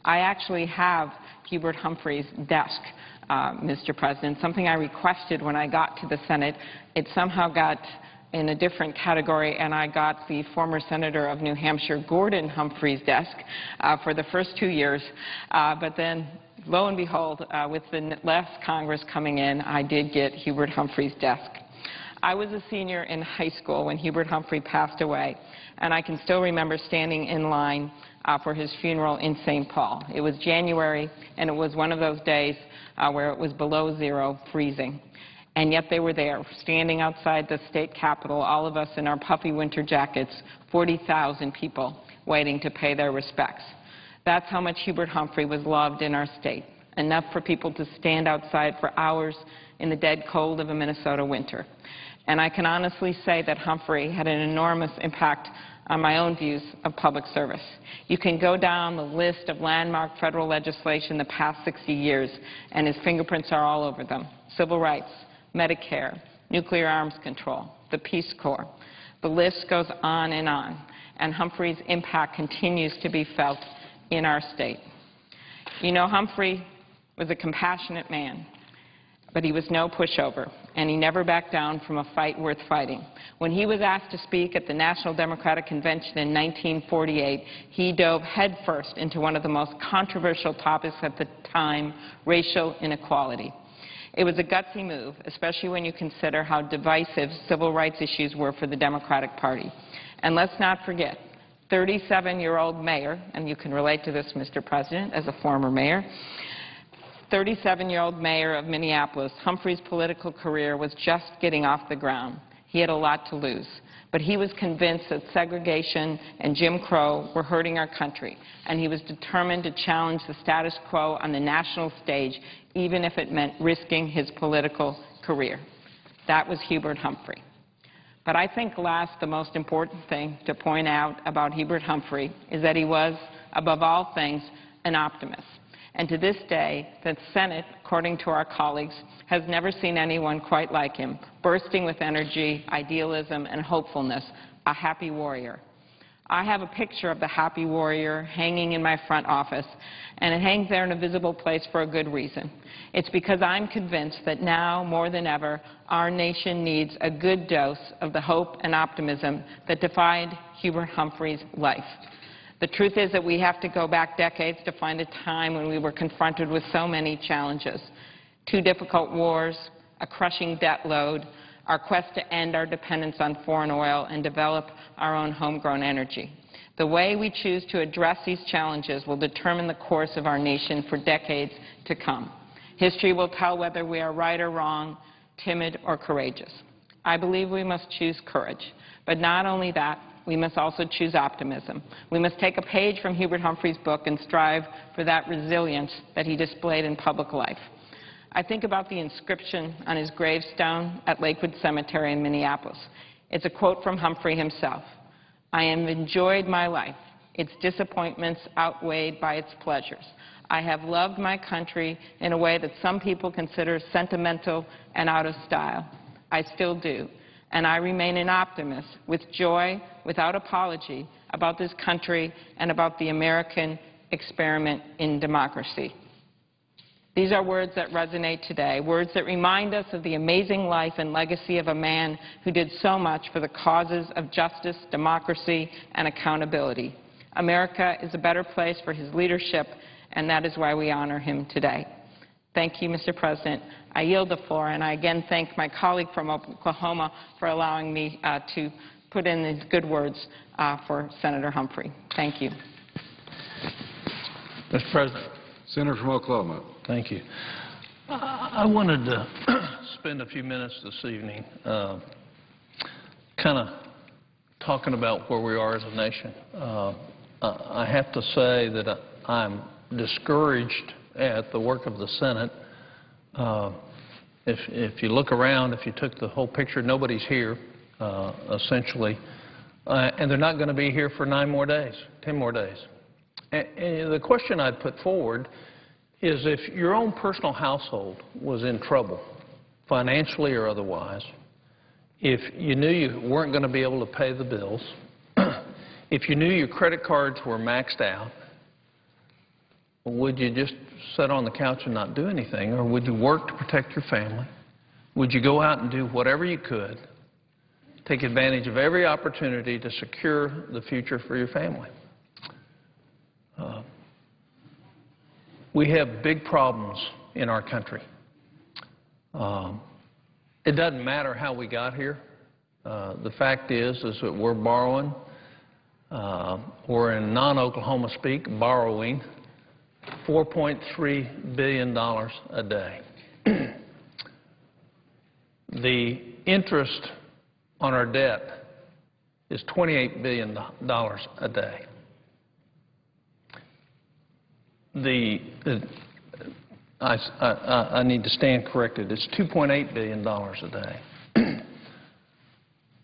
I actually have Hubert Humphrey's desk, Mr. President, something I requested when I got to the Senate. It somehow got in a different category, and I got the former Senator of New Hampshire, Gordon Humphrey's desk for the first 2 years. But then, lo and behold, with the last Congress coming in, I did get Hubert Humphrey's desk. I was a senior in high school when Hubert Humphrey passed away, and I can still remember standing in line for his funeral in St. Paul. It was January, and it was one of those days where it was below zero, freezing. And yet they were there, standing outside the state capitol, all of us in our puffy winter jackets, 40,000 people waiting to pay their respects. That's how much Hubert Humphrey was loved in our state, enough for people to stand outside for hours in the dead cold of a Minnesota winter. And I can honestly say that Humphrey had an enormous impact on my own views of public service. You can go down the list of landmark federal legislation the past 60 years, and his fingerprints are all over them. Civil rights, Medicare, nuclear arms control, the Peace Corps. The list goes on, and Humphrey's impact continues to be felt in our state. You know, Humphrey was a compassionate man, but he was no pushover, and he never backed down from a fight worth fighting. When he was asked to speak at the National Democratic Convention in 1948, he dove headfirst into one of the most controversial topics at the time, racial inequality. It was a gutsy move, especially when you consider how divisive civil rights issues were for the Democratic Party. And let's not forget, 37-year-old mayor, and you can relate to this, Mr. President, as a former mayor, 37-year-old mayor of Minneapolis, Humphrey's political career was just getting off the ground. He had a lot to lose. But he was convinced that segregation and Jim Crow were hurting our country, and he was determined to challenge the status quo on the national stage, even if it meant risking his political career. That was Hubert Humphrey. But I think last, the most important thing to point out about Hubert Humphrey is that he was, above all things, an optimist. And to this day, the Senate, according to our colleagues, has never seen anyone quite like him, bursting with energy, idealism, and hopefulness, a happy warrior. I have a picture of the happy warrior hanging in my front office, and it hangs there in a visible place for a good reason. It's because I'm convinced that now, more than ever, our nation needs a good dose of the hope and optimism that defined Hubert Humphrey's life. The truth is that we have to go back decades to find a time when we were confronted with so many challenges. 2 difficult wars, a crushing debt load, our quest to end our dependence on foreign oil and develop our own homegrown energy. The way we choose to address these challenges will determine the course of our nation for decades to come. History will tell whether we are right or wrong, timid or courageous. I believe we must choose courage. But not only that, we must also choose optimism. We must take a page from Hubert Humphrey's book and strive for that resilience that he displayed in public life. I think about the inscription on his gravestone at Lakewood Cemetery in Minneapolis. It's a quote from Humphrey himself. "I have enjoyed my life, its disappointments outweighed by its pleasures. I have loved my country in a way that some people consider sentimental and out of style. I still do. and I remain an optimist with joy, without apology, about this country and about the American experiment in democracy. These are words that resonate today, words that remind us of the amazing life and legacy of a man who did so much for the causes of justice, democracy, and accountability. America is a better place for his leadership, and that is why we honor him today. Thank you, Mr. President. I yield the floor, and I again thank my colleague from Oklahoma for allowing me to put in these good words for Senator Humphrey. Thank you. Mr. President. Senator from Oklahoma. Thank you. I wanted to spend a few minutes this evening kind of talking about where we are as a nation. I have to say that I'm discouraged at the work of the Senate. If you look around, if you took the whole picture, nobody's here, essentially. And they're not going to be here for 9 more days, 10 more days. And the question I'd put forward is if your own personal household was in trouble, financially or otherwise, if you knew you weren't going to be able to pay the bills, if you knew your credit cards were maxed out, would you just sit on the couch and not do anything, or would you work to protect your family? Would you go out and do whatever you could, take advantage of every opportunity to secure the future for your family? We have big problems in our country. It doesn't matter how we got here. The fact is that we're borrowing, or in non-Oklahoma speak, borrowing $4.3 billion a day. The interest on our debt is $28 billion a day. I need to stand corrected. It's $2.8 billion a day.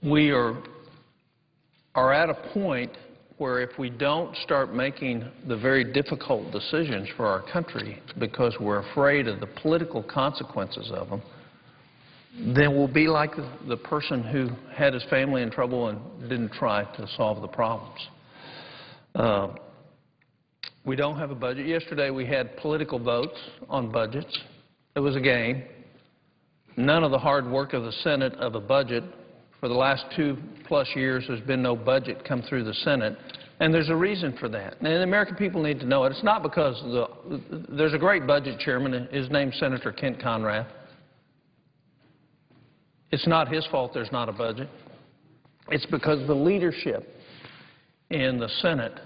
We are at a point where if we don't start making the very difficult decisions for our country because we're afraid of the political consequences of them, then we'll be like the person who had his family in trouble and didn't try to solve the problems. We don't have a budget. Yesterday we had political votes on budgets. It was a game. None of the hard work of the Senate of a budget. For the last 2+ years, there's been no budget come through the Senate, and there's a reason for that. And the American people need to know it. It's not because there's a great budget chairman. His name's Senator Kent Conrad. It's not his fault there's not a budget. It's because the leadership in the Senate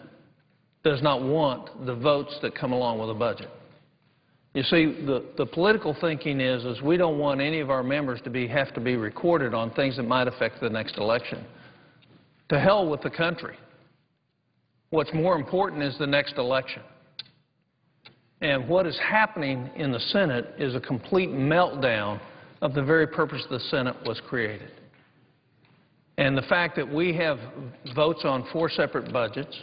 does not want the votes that come along with a budget. You see, the political thinking is we don't want any of our members to have to be recorded on things that might affect the next election. To hell with the country. What's more important is the next election. And what is happening in the Senate is a complete meltdown of the very purpose the Senate was created. And the fact that we have votes on 4 separate budgets,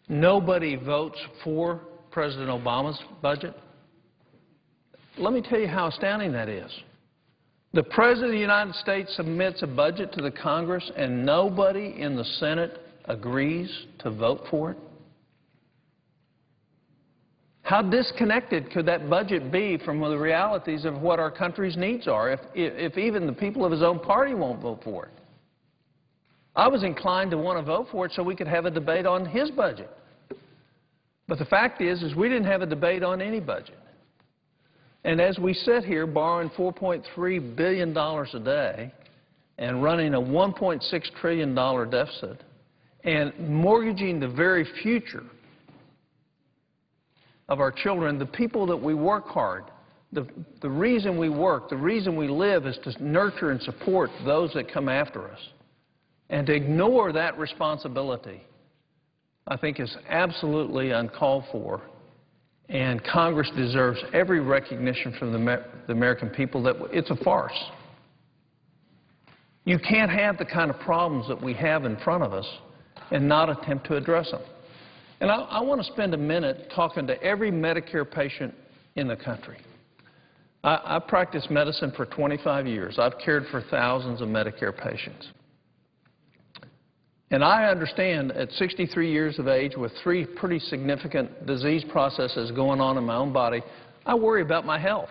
nobody votes for President Obama's budget. Let me tell you how astounding that is. The President of the United States submits a budget to the Congress and nobody in the Senate agrees to vote for it? How disconnected could that budget be from the realities of what our country's needs are if even the people of his own party won't vote for it? I was inclined to want to vote for it so we could have a debate on his budget. But the fact is we didn't have a debate on any budget. And as we sit here borrowing $4.3 billion a day and running a $1.6 trillion deficit and mortgaging the very future of our children, the people that we work hard, the reason we work, the reason we live is to nurture and support those that come after us. And to ignore that responsibility, I think, is absolutely uncalled for. And Congress deserves every recognition from the American people that it's a farce. You can't have the kind of problems that we have in front of us and not attempt to address them. And I want to spend a minute talking to every Medicare patient in the country. I've practiced medicine for 25 years. I've cared for thousands of Medicare patients. And I understand at 63 years of age with 3 pretty significant disease processes going on in my own body, I worry about my health.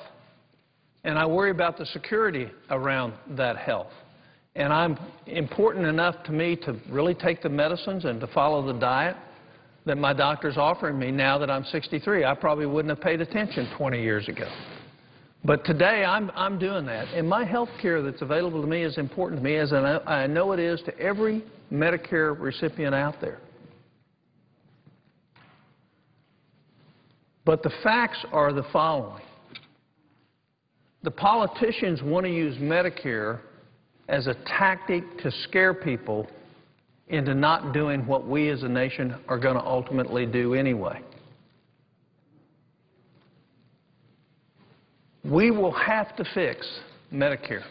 And I worry about the security around that health. And I'm important enough to me to really take the medicines and to follow the diet that my doctor's offering me now that I'm 63. I probably wouldn't have paid attention 20 years ago. But today I'm doing that. And my health care that's available to me is important to me, as I know it is to every Medicare recipient out there. But the facts are the following. The politicians want to use Medicare as a tactic to scare people into not doing what we as a nation are going to ultimately do anyway. We will have to fix Medicare.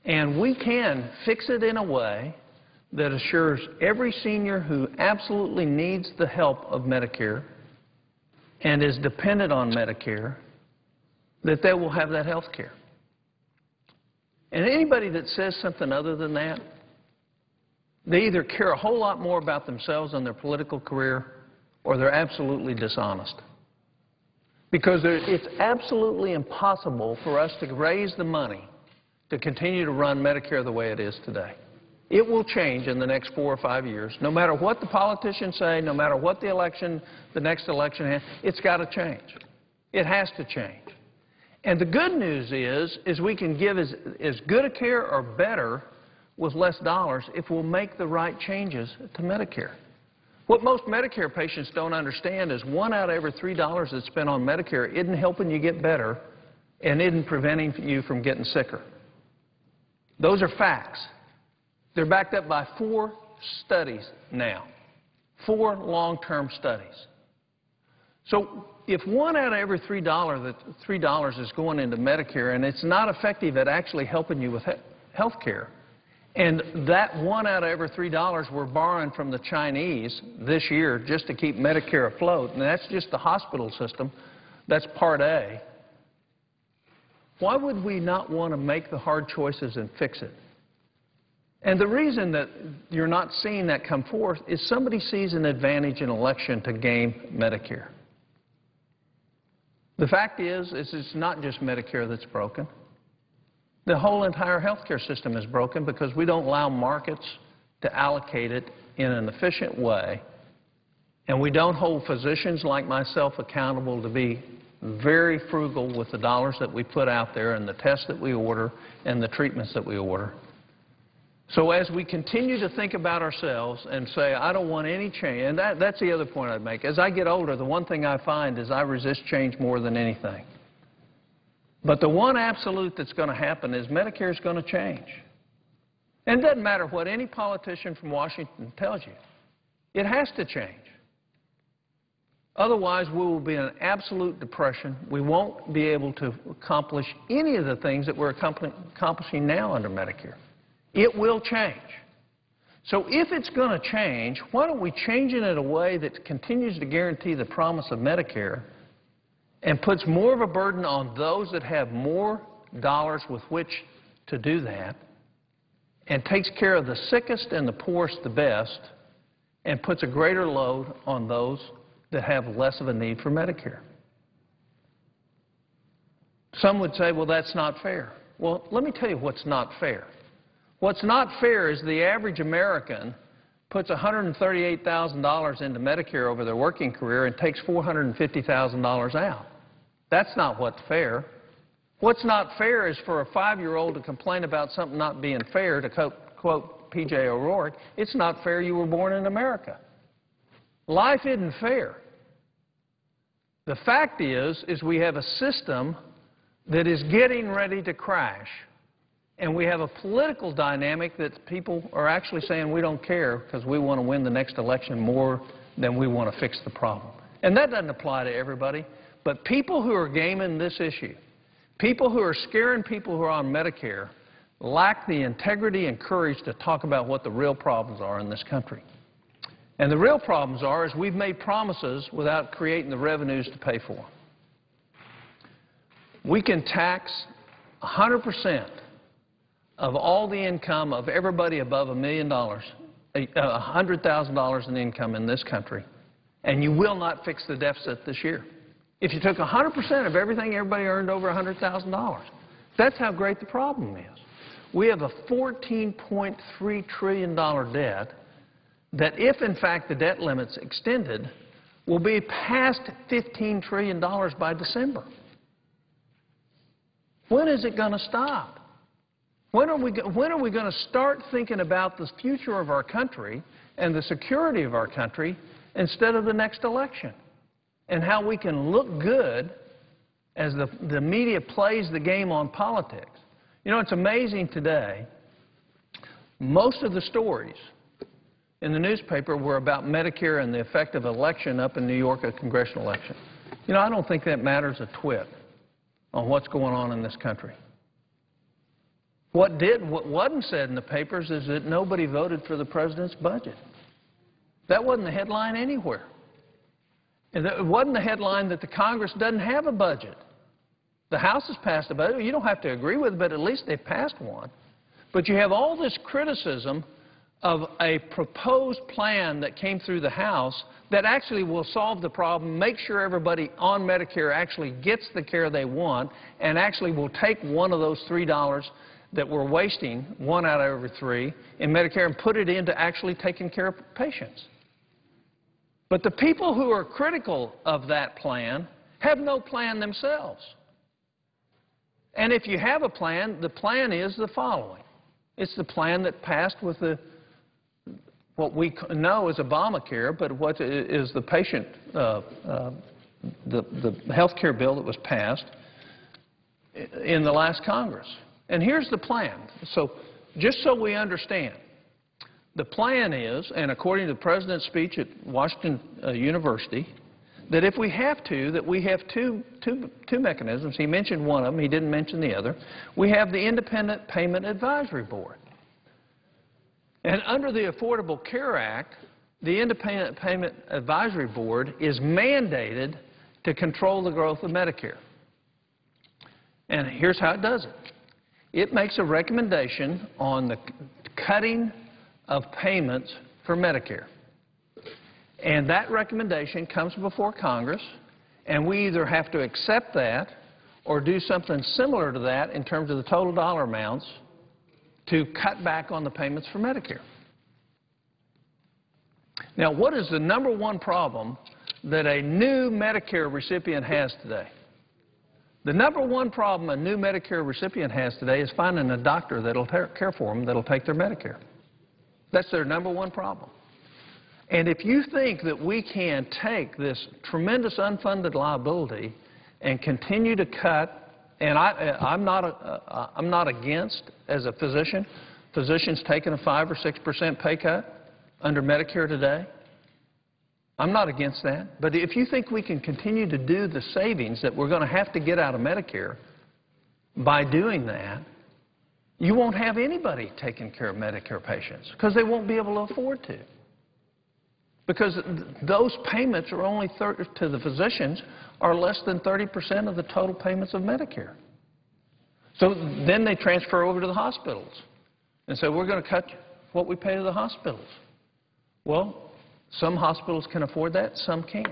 And we can fix it in a way that assures every senior who absolutely needs the help of Medicare and is dependent on Medicare that they will have that health care. And anybody that says something other than that, they either care a whole lot more about themselves and their political career, or they're absolutely dishonest. Because it's absolutely impossible for us to raise the money to continue to run Medicare the way it is today. It will change in the next 4 or 5 years. No matter what the politicians say, no matter what the next election has, it's got to change. It has to change. And the good news is we can give as good a care or better with less dollars if we'll make the right changes to Medicare. What most Medicare patients don't understand is 1 out of every $3 that's spent on Medicare isn't helping you get better and isn't preventing you from getting sicker. Those are facts. They're backed up by 4 studies now, 4 long-term studies. So if 1 out of every $3 is going into Medicare and it's not effective at actually helping you with health care, and that 1 out of every $3 we're borrowing from the Chinese this year just to keep Medicare afloat, and that's just the hospital system, that's Part A, why would we not want to make the hard choices and fix it? And the reason that you're not seeing that come forth is somebody sees an advantage in election to gain Medicare. The fact is it's not just Medicare that's broken. The whole entire health care system is broken because we don't allow markets to allocate it in an efficient way, and we don't hold physicians like myself accountable to be very frugal with the dollars that we put out there and the tests that we order and the treatments that we order. So as we continue to think about ourselves and say, I don't want any change, and that's the other point I'd make. As I get older, the one thing I find is I resist change more than anything. But the one absolute that's going to happen is Medicare is going to change. And it doesn't matter what any politician from Washington tells you. It has to change. Otherwise, we will be in an absolute depression. We won't be able to accomplish any of the things that we're accomplishing now under Medicare. It will change. So if it's going to change, why don't we change it in a way that continues to guarantee the promise of Medicare and puts more of a burden on those that have more dollars with which to do that, and takes care of the sickest and the poorest the best, and puts a greater load on those that have less of a need for Medicare. Some would say, well, that's not fair. Well, let me tell you what's not fair. What's not fair is the average American puts $138,000 into Medicare over their working career and takes $450,000 out. That's not what's fair. What's not fair is for a 5-year-old to complain about something not being fair, to quote P.J. O'Rourke, it's not fair you were born in America. Life isn't fair. The fact is we have a system that is getting ready to crash. And we have a political dynamic that people are actually saying we don't care because we want to win the next election more than we want to fix the problem. And that doesn't apply to everybody. But people who are gaming this issue, people who are scaring people who are on Medicare, lack the integrity and courage to talk about what the real problems are in this country. And the real problems are is we've made promises without creating the revenues to pay for them. We can tax 100% of all the income of everybody above $1 million, $100,000 in income in this country, and you will not fix the deficit this year. If you took 100% of everything everybody earned over $100,000, that's how great the problem is. We have a $14.3 trillion debt that, if in fact the debt limit's extended, will be past $15 trillion by December. When is it going to stop? When are we going to start thinking about the future of our country and the security of our country instead of the next election? And how we can look good as the media plays the game on politics. You know, it's amazing today, most of the stories in the newspaper were about Medicare and the effect of election up in New York, a congressional election. You know, I don't think that matters a twit on what's going on in this country. What wasn't said in the papers is that nobody voted for the president's budget. That wasn't the headline anywhere. And it wasn't the headline that the Congress doesn't have a budget. The House has passed a budget. You don't have to agree with it, but at least they've passed one. But you have all this criticism of a proposed plan that came through the House that actually will solve the problem, make sure everybody on Medicare actually gets the care they want, and actually will take one of those $3 that we're wasting, 1 out of every 3, in Medicare and put it into actually taking care of patients. But the people who are critical of that plan have no plan themselves. And if you have a plan, the plan is the following. It's the plan that passed with what we know as Obamacare, but what is the patient, the health care bill that was passed in the last Congress. And here's the plan. So just so we understand, the plan is, and according to the President's speech at Washington University, that if we have to, that we have two mechanisms. He mentioned one of them. He didn't mention the other. We have the Independent Payment Advisory Board. And under the Affordable Care Act, the Independent Payment Advisory Board is mandated to control the growth of Medicare. And here's how it does it. It makes a recommendation on the cutting of payments for Medicare. And that recommendation comes before Congress, and we either have to accept that or do something similar to that in terms of the total dollar amounts to cut back on the payments for Medicare. Now, what is the number one problem that a new Medicare recipient has today? The number one problem a new Medicare recipient has today is finding a doctor that will care for them, that will take their Medicare. That's their number one problem. And if you think that we can take this tremendous unfunded liability and continue to cut, and I'm not against, as a physician, physicians taking a 5 or 6% pay cut under Medicare today. I'm not against that. But if you think we can continue to do the savings that we're going to have to get out of Medicare by doing that, you won't have anybody taking care of Medicare patients because they won't be able to afford to. Because those payments are only, to the physicians, are less than 30% of the total payments of Medicare. So then they transfer over to the hospitals and say, we're going to cut what we pay to the hospitals. Well, some hospitals can afford that, some can't.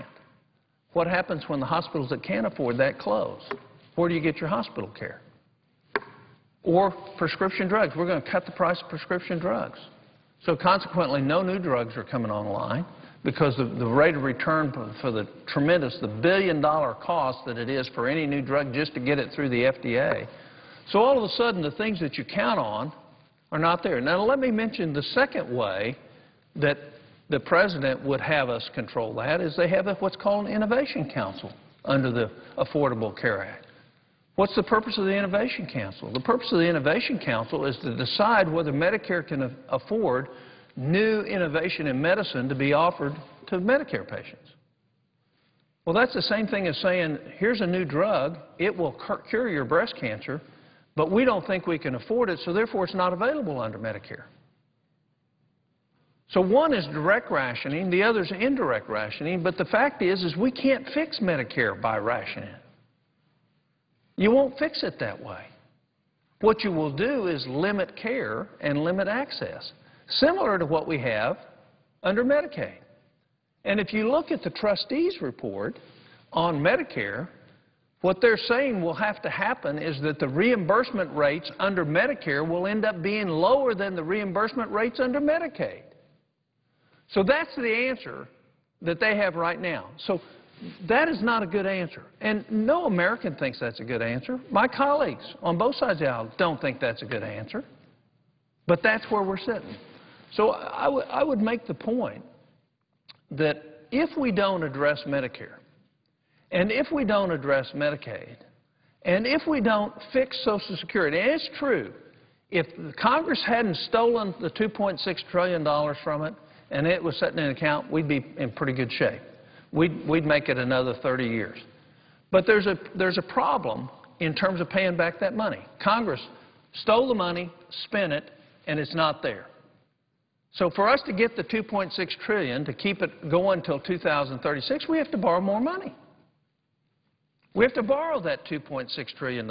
What happens when the hospitals that can't afford that close? Where do you get your hospital care? Or prescription drugs. We're going to cut the price of prescription drugs. So consequently, no new drugs are coming online because the rate of return for the tremendous, the billion-dollar cost that it is for any new drug just to get it through the FDA. So all of a sudden, the things that you count on are not there. Now, let me mention the second way that the President would have us control that is they have what's called an Innovation Council under the Affordable Care Act. What's the purpose of the Innovation Council? The purpose of the Innovation Council is to decide whether Medicare can afford new innovation in medicine to be offered to Medicare patients. Well, that's the same thing as saying, here's a new drug, it will cure your breast cancer, but we don't think we can afford it, so therefore it's not available under Medicare. So one is direct rationing, the other is indirect rationing, but the fact is we can't fix Medicare by rationing. You won't fix it that way. What you will do is limit care and limit access, similar to what we have under Medicaid. And if you look at the trustees' report on Medicare, what they're saying will have to happen is that the reimbursement rates under Medicare will end up being lower than the reimbursement rates under Medicaid. So that's the answer that they have right now. So that is not a good answer. And no American thinks that's a good answer. My colleagues on both sides of the aisle don't think that's a good answer. But that's where we're sitting. So I would make the point that if we don't address Medicare, and if we don't address Medicaid, and if we don't fix Social Security, and it's true, if Congress hadn't stolen the $2.6 trillion from it and it was sitting in an account, we'd be in pretty good shape. We'd make it another 30 years. But there's a problem in terms of paying back that money. Congress stole the money, spent it, and it's not there. So for us to get the $2.6 trillion, to keep it going until 2036, we have to borrow more money. We have to borrow that $2.6 trillion.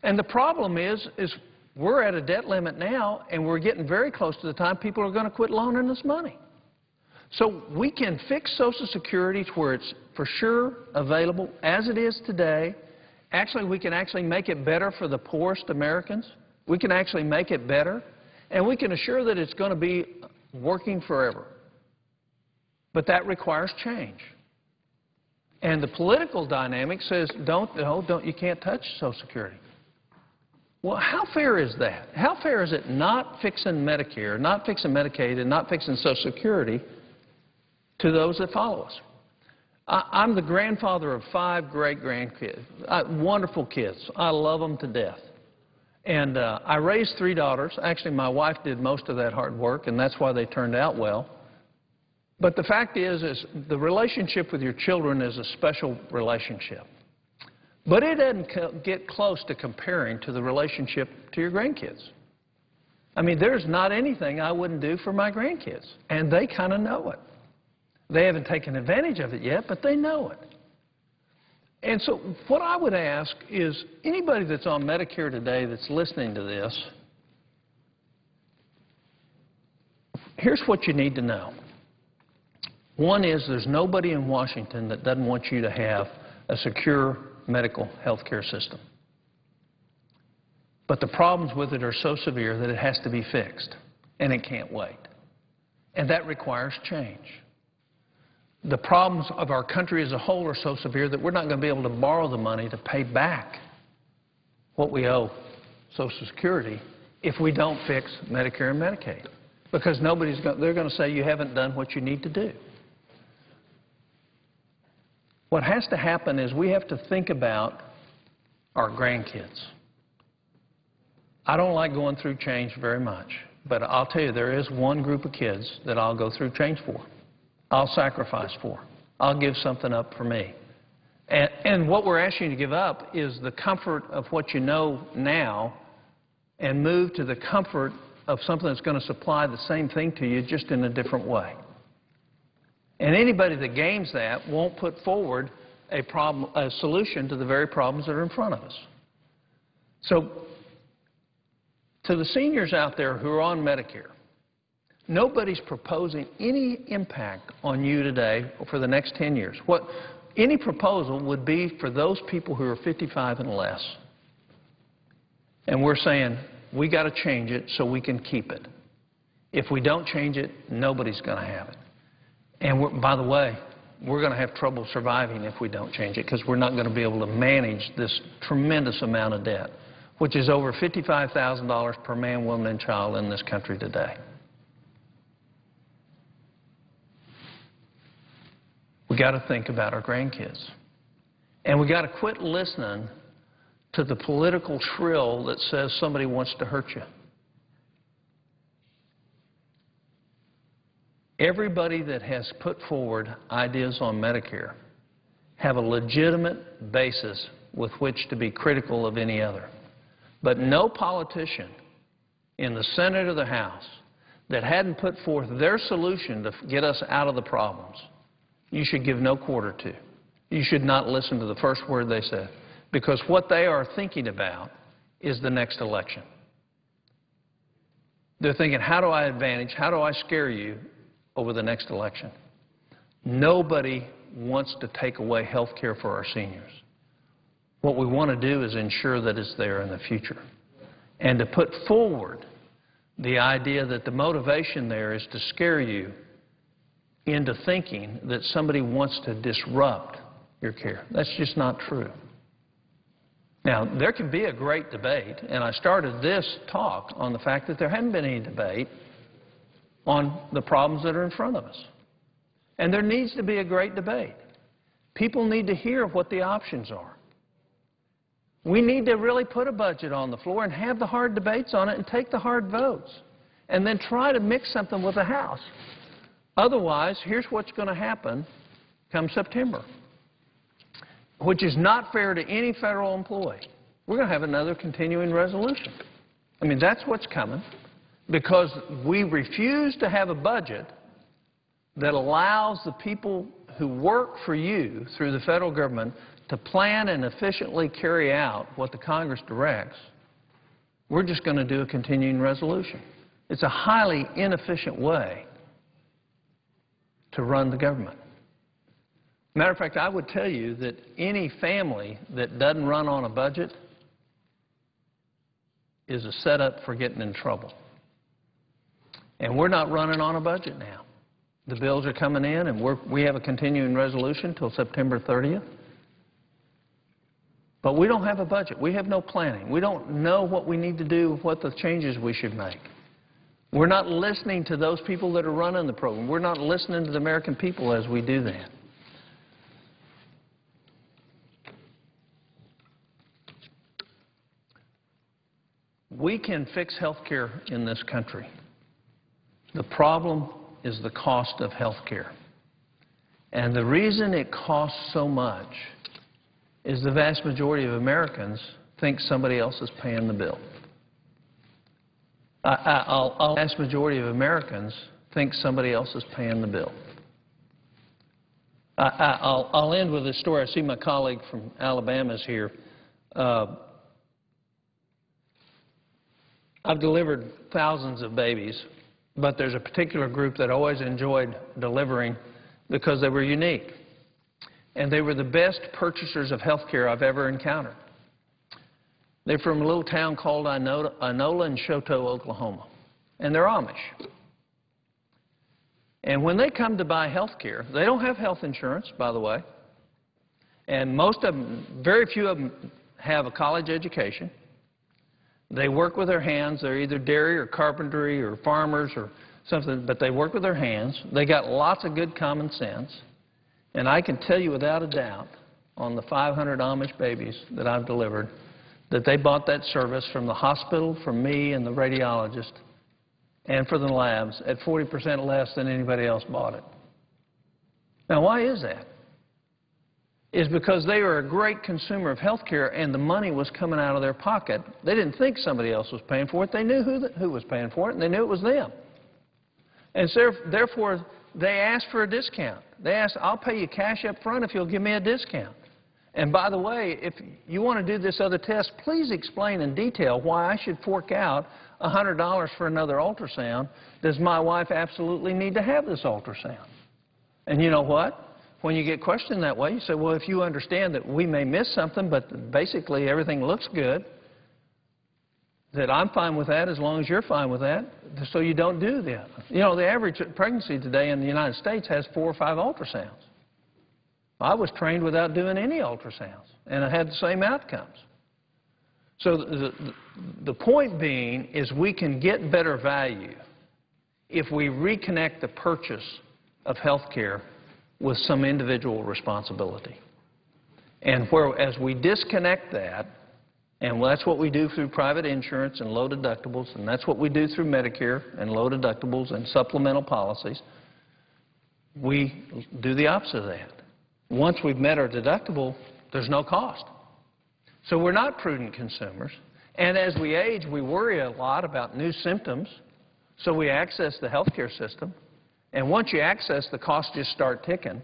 And the problem is we're at a debt limit now, and we're getting very close to the time people are going to quit loaning us money. So we can fix Social Security to where it's for sure available as it is today. Actually, we can actually make it better for the poorest Americans. We can actually make it better. And we can assure that it's going to be working forever. But that requires change. And the political dynamic says, you can't touch Social Security. Well, how fair is that? How fair is it not fixing Medicare, not fixing Medicaid, and not fixing Social Security to those that follow us? I'm the grandfather of 5 great-grandkids, wonderful kids. I love them to death. And I raised 3 daughters. Actually, my wife did most of that hard work, and that's why they turned out well. But the fact is the relationship with your children is a special relationship. But it doesn't get close to comparing to the relationship to your grandkids. I mean, there's not anything I wouldn't do for my grandkids, and they kind of know it. They haven't taken advantage of it yet, but they know it. And so what I would ask is anybody that's on Medicare today that's listening to this, here's what you need to know. One is there's nobody in Washington that doesn't want you to have a secure medical health care system. But the problems with it are so severe that it has to be fixed, and it can't wait. And that requires change. The problems of our country as a whole are so severe that we're not going to be able to borrow the money to pay back what we owe Social Security if we don't fix Medicare and Medicaid. Because they're going to say you haven't done what you need to do. What has to happen is we have to think about our grandkids. I don't like going through change very much, but I'll tell you, there is one group of kids that I'll go through change for. I'll sacrifice for. I'll give something up for me. And what we're asking you to give up is the comfort of what you know now and move to the comfort of something that's going to supply the same thing to you just in a different way. And anybody that games that won't put forward a solution to the very problems that are in front of us. So to the seniors out there who are on Medicare, nobody's proposing any impact on you today or for the next 10 years. Any proposal would be for those people who are 55 and less. And we're saying, we got to change it so we can keep it. If we don't change it, nobody's going to have it. And by the way, we're going to have trouble surviving if we don't change it because we're not going to be able to manage this tremendous amount of debt, which is over $55,000 per man, woman, and child in this country today. We got to think about our grandkids. And we got to quit listening to the political shrill that says somebody wants to hurt you. Everybody that has put forward ideas on Medicare have a legitimate basis with which to be critical of any other. But no politician in the Senate or the House that hadn't put forth their solution to get us out of the problems, you should give no quarter to. You should not listen to the first word they said. because what they are thinking about is the next election. They're thinking, how do I advantage, how do I scare you over the next election? Nobody wants to take away health care for our seniors. What we want to do is ensure that it's there in the future, and to put forward the idea that the motivation there is to scare you into thinking that somebody wants to disrupt your care. That's just not true. Now, there can be a great debate, and I started this talk on the fact that there hadn't been any debate on the problems that are in front of us. And there needs to be a great debate. People need to hear what the options are. We need to really put a budget on the floor and have the hard debates on it and take the hard votes, and then try to mix something with the House. Otherwise, here's what's going to happen come September, which is not fair to any federal employee. We're going to have another continuing resolution. I mean, that's what's coming, because we refuse to have a budget that allows the people who work for you through the federal government to plan and efficiently carry out what the Congress directs. We're just going to do a continuing resolution. It's a highly inefficient way to run the government. Matter of fact, I would tell you that any family that doesn't run on a budget is a setup for getting in trouble. And we're not running on a budget now. The bills are coming in, and we have a continuing resolution until September 30th. But we don't have a budget. We have no planning. We don't know what we need to do, what the changes we should make. We're not listening to those people that are running the program. We're not listening to the American people as we do that. We can fix health care in this country. The problem is the cost of health care. And the reason it costs so much is the vast majority of Americans think somebody else is paying the bill. The vast majority of Americans think somebody else is paying the bill. I'll end with a story. I see my colleague from Alabama is here. I've delivered thousands of babies, but there's a particular group that I always enjoyed delivering because they were unique. And they were the best purchasers of health care I've ever encountered. They're from a little town called Inola in Choteau, Oklahoma. And they're Amish. And when they come to buy health care, they don't have health insurance, by the way. And most of them, very few of them have a college education. They work with their hands. They're either dairy or carpentry or farmers or something, but they work with their hands. They got lots of good common sense. And I can tell you without a doubt, on the 500 Amish babies that I've delivered, that they bought that service from the hospital, from me and the radiologist, and for the labs at 40% less than anybody else bought it. Now, why is that? It's because they were a great consumer of health care and the money was coming out of their pocket. They didn't think somebody else was paying for it. They knew who was paying for it, and they knew it was them. And so, therefore, they asked for a discount. They asked, I'll pay you cash up front if you'll give me a discount. And by the way, if you want to do this other test, please explain in detail why I should fork out $100 for another ultrasound. Does my wife absolutely need to have this ultrasound? And you know what? When you get questioned that way, you say, well, if you understand that we may miss something, but basically everything looks good, that I'm fine with that as long as you're fine with that, so you don't do that. You know, the average pregnancy today in the United States has 4 or 5 ultrasounds. I was trained without doing any ultrasounds, and I had the same outcomes. So the point being is we can get better value if we reconnect the purchase of health care with some individual responsibility. And as we disconnect that, and that's what we do through private insurance and low deductibles, and that's what we do through Medicare and low deductibles and supplemental policies, we do the opposite of that. Once we've met our deductible, there's no cost. So we're not prudent consumers. And as we age, we worry a lot about new symptoms, so we access the health care system. And once you access, the costs just start ticking.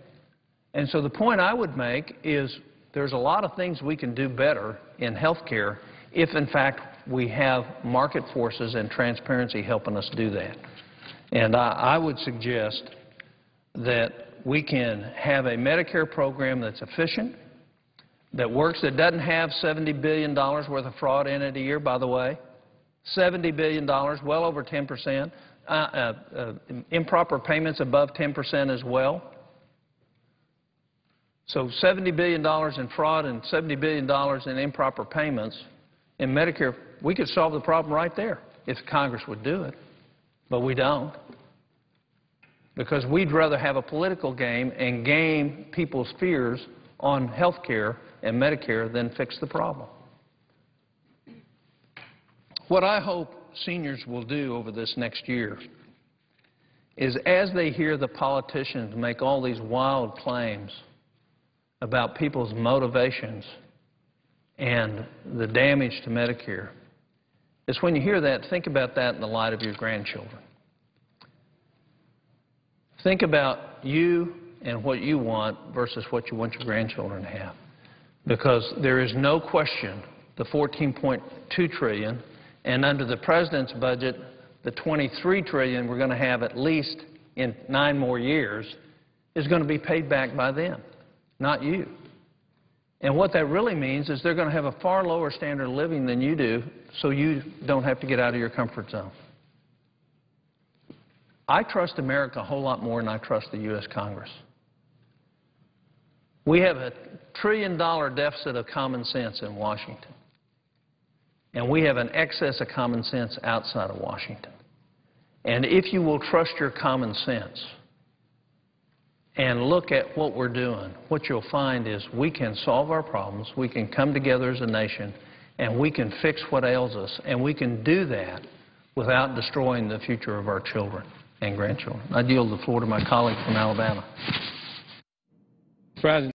And so the point I would make is there's a lot of things we can do better in health care if, in fact, we have market forces and transparency helping us do that. And I would suggest that we can have a Medicare program that's efficient, that works, that doesn't have $70 billion worth of fraud in it a year, by the way. $70 billion, well over 10%. Improper payments above 10% as well. So $70 billion in fraud and $70 billion in improper payments in Medicare, we could solve the problem right there if Congress would do it. But we don't. Because we'd rather have a political game and game people's fears on health care and Medicare than fix the problem. What I hope seniors will do over this next year is, as they hear the politicians make all these wild claims about people's motivations and the damage to Medicare, is when you hear that, think about that in the light of your grandchildren. Think about you and what you want versus what you want your grandchildren to have. Because there is no question the $14.2 trillion, and under the President's budget, the $23 trillion we're going to have at least in 9 more years, is going to be paid back by them, not you. And what that really means is they're going to have a far lower standard of living than you do, so you don't have to get out of your comfort zone. I trust America a whole lot more than I trust the U.S. Congress. We have a $1 trillion deficit of common sense in Washington. And we have an excess of common sense outside of Washington. And if you will trust your common sense and look at what we're doing, what you'll find is we can solve our problems, we can come together as a nation, and we can fix what ails us. And we can do that without destroying the future of our children and grandchildren. I yield the floor to my colleague from Alabama. President.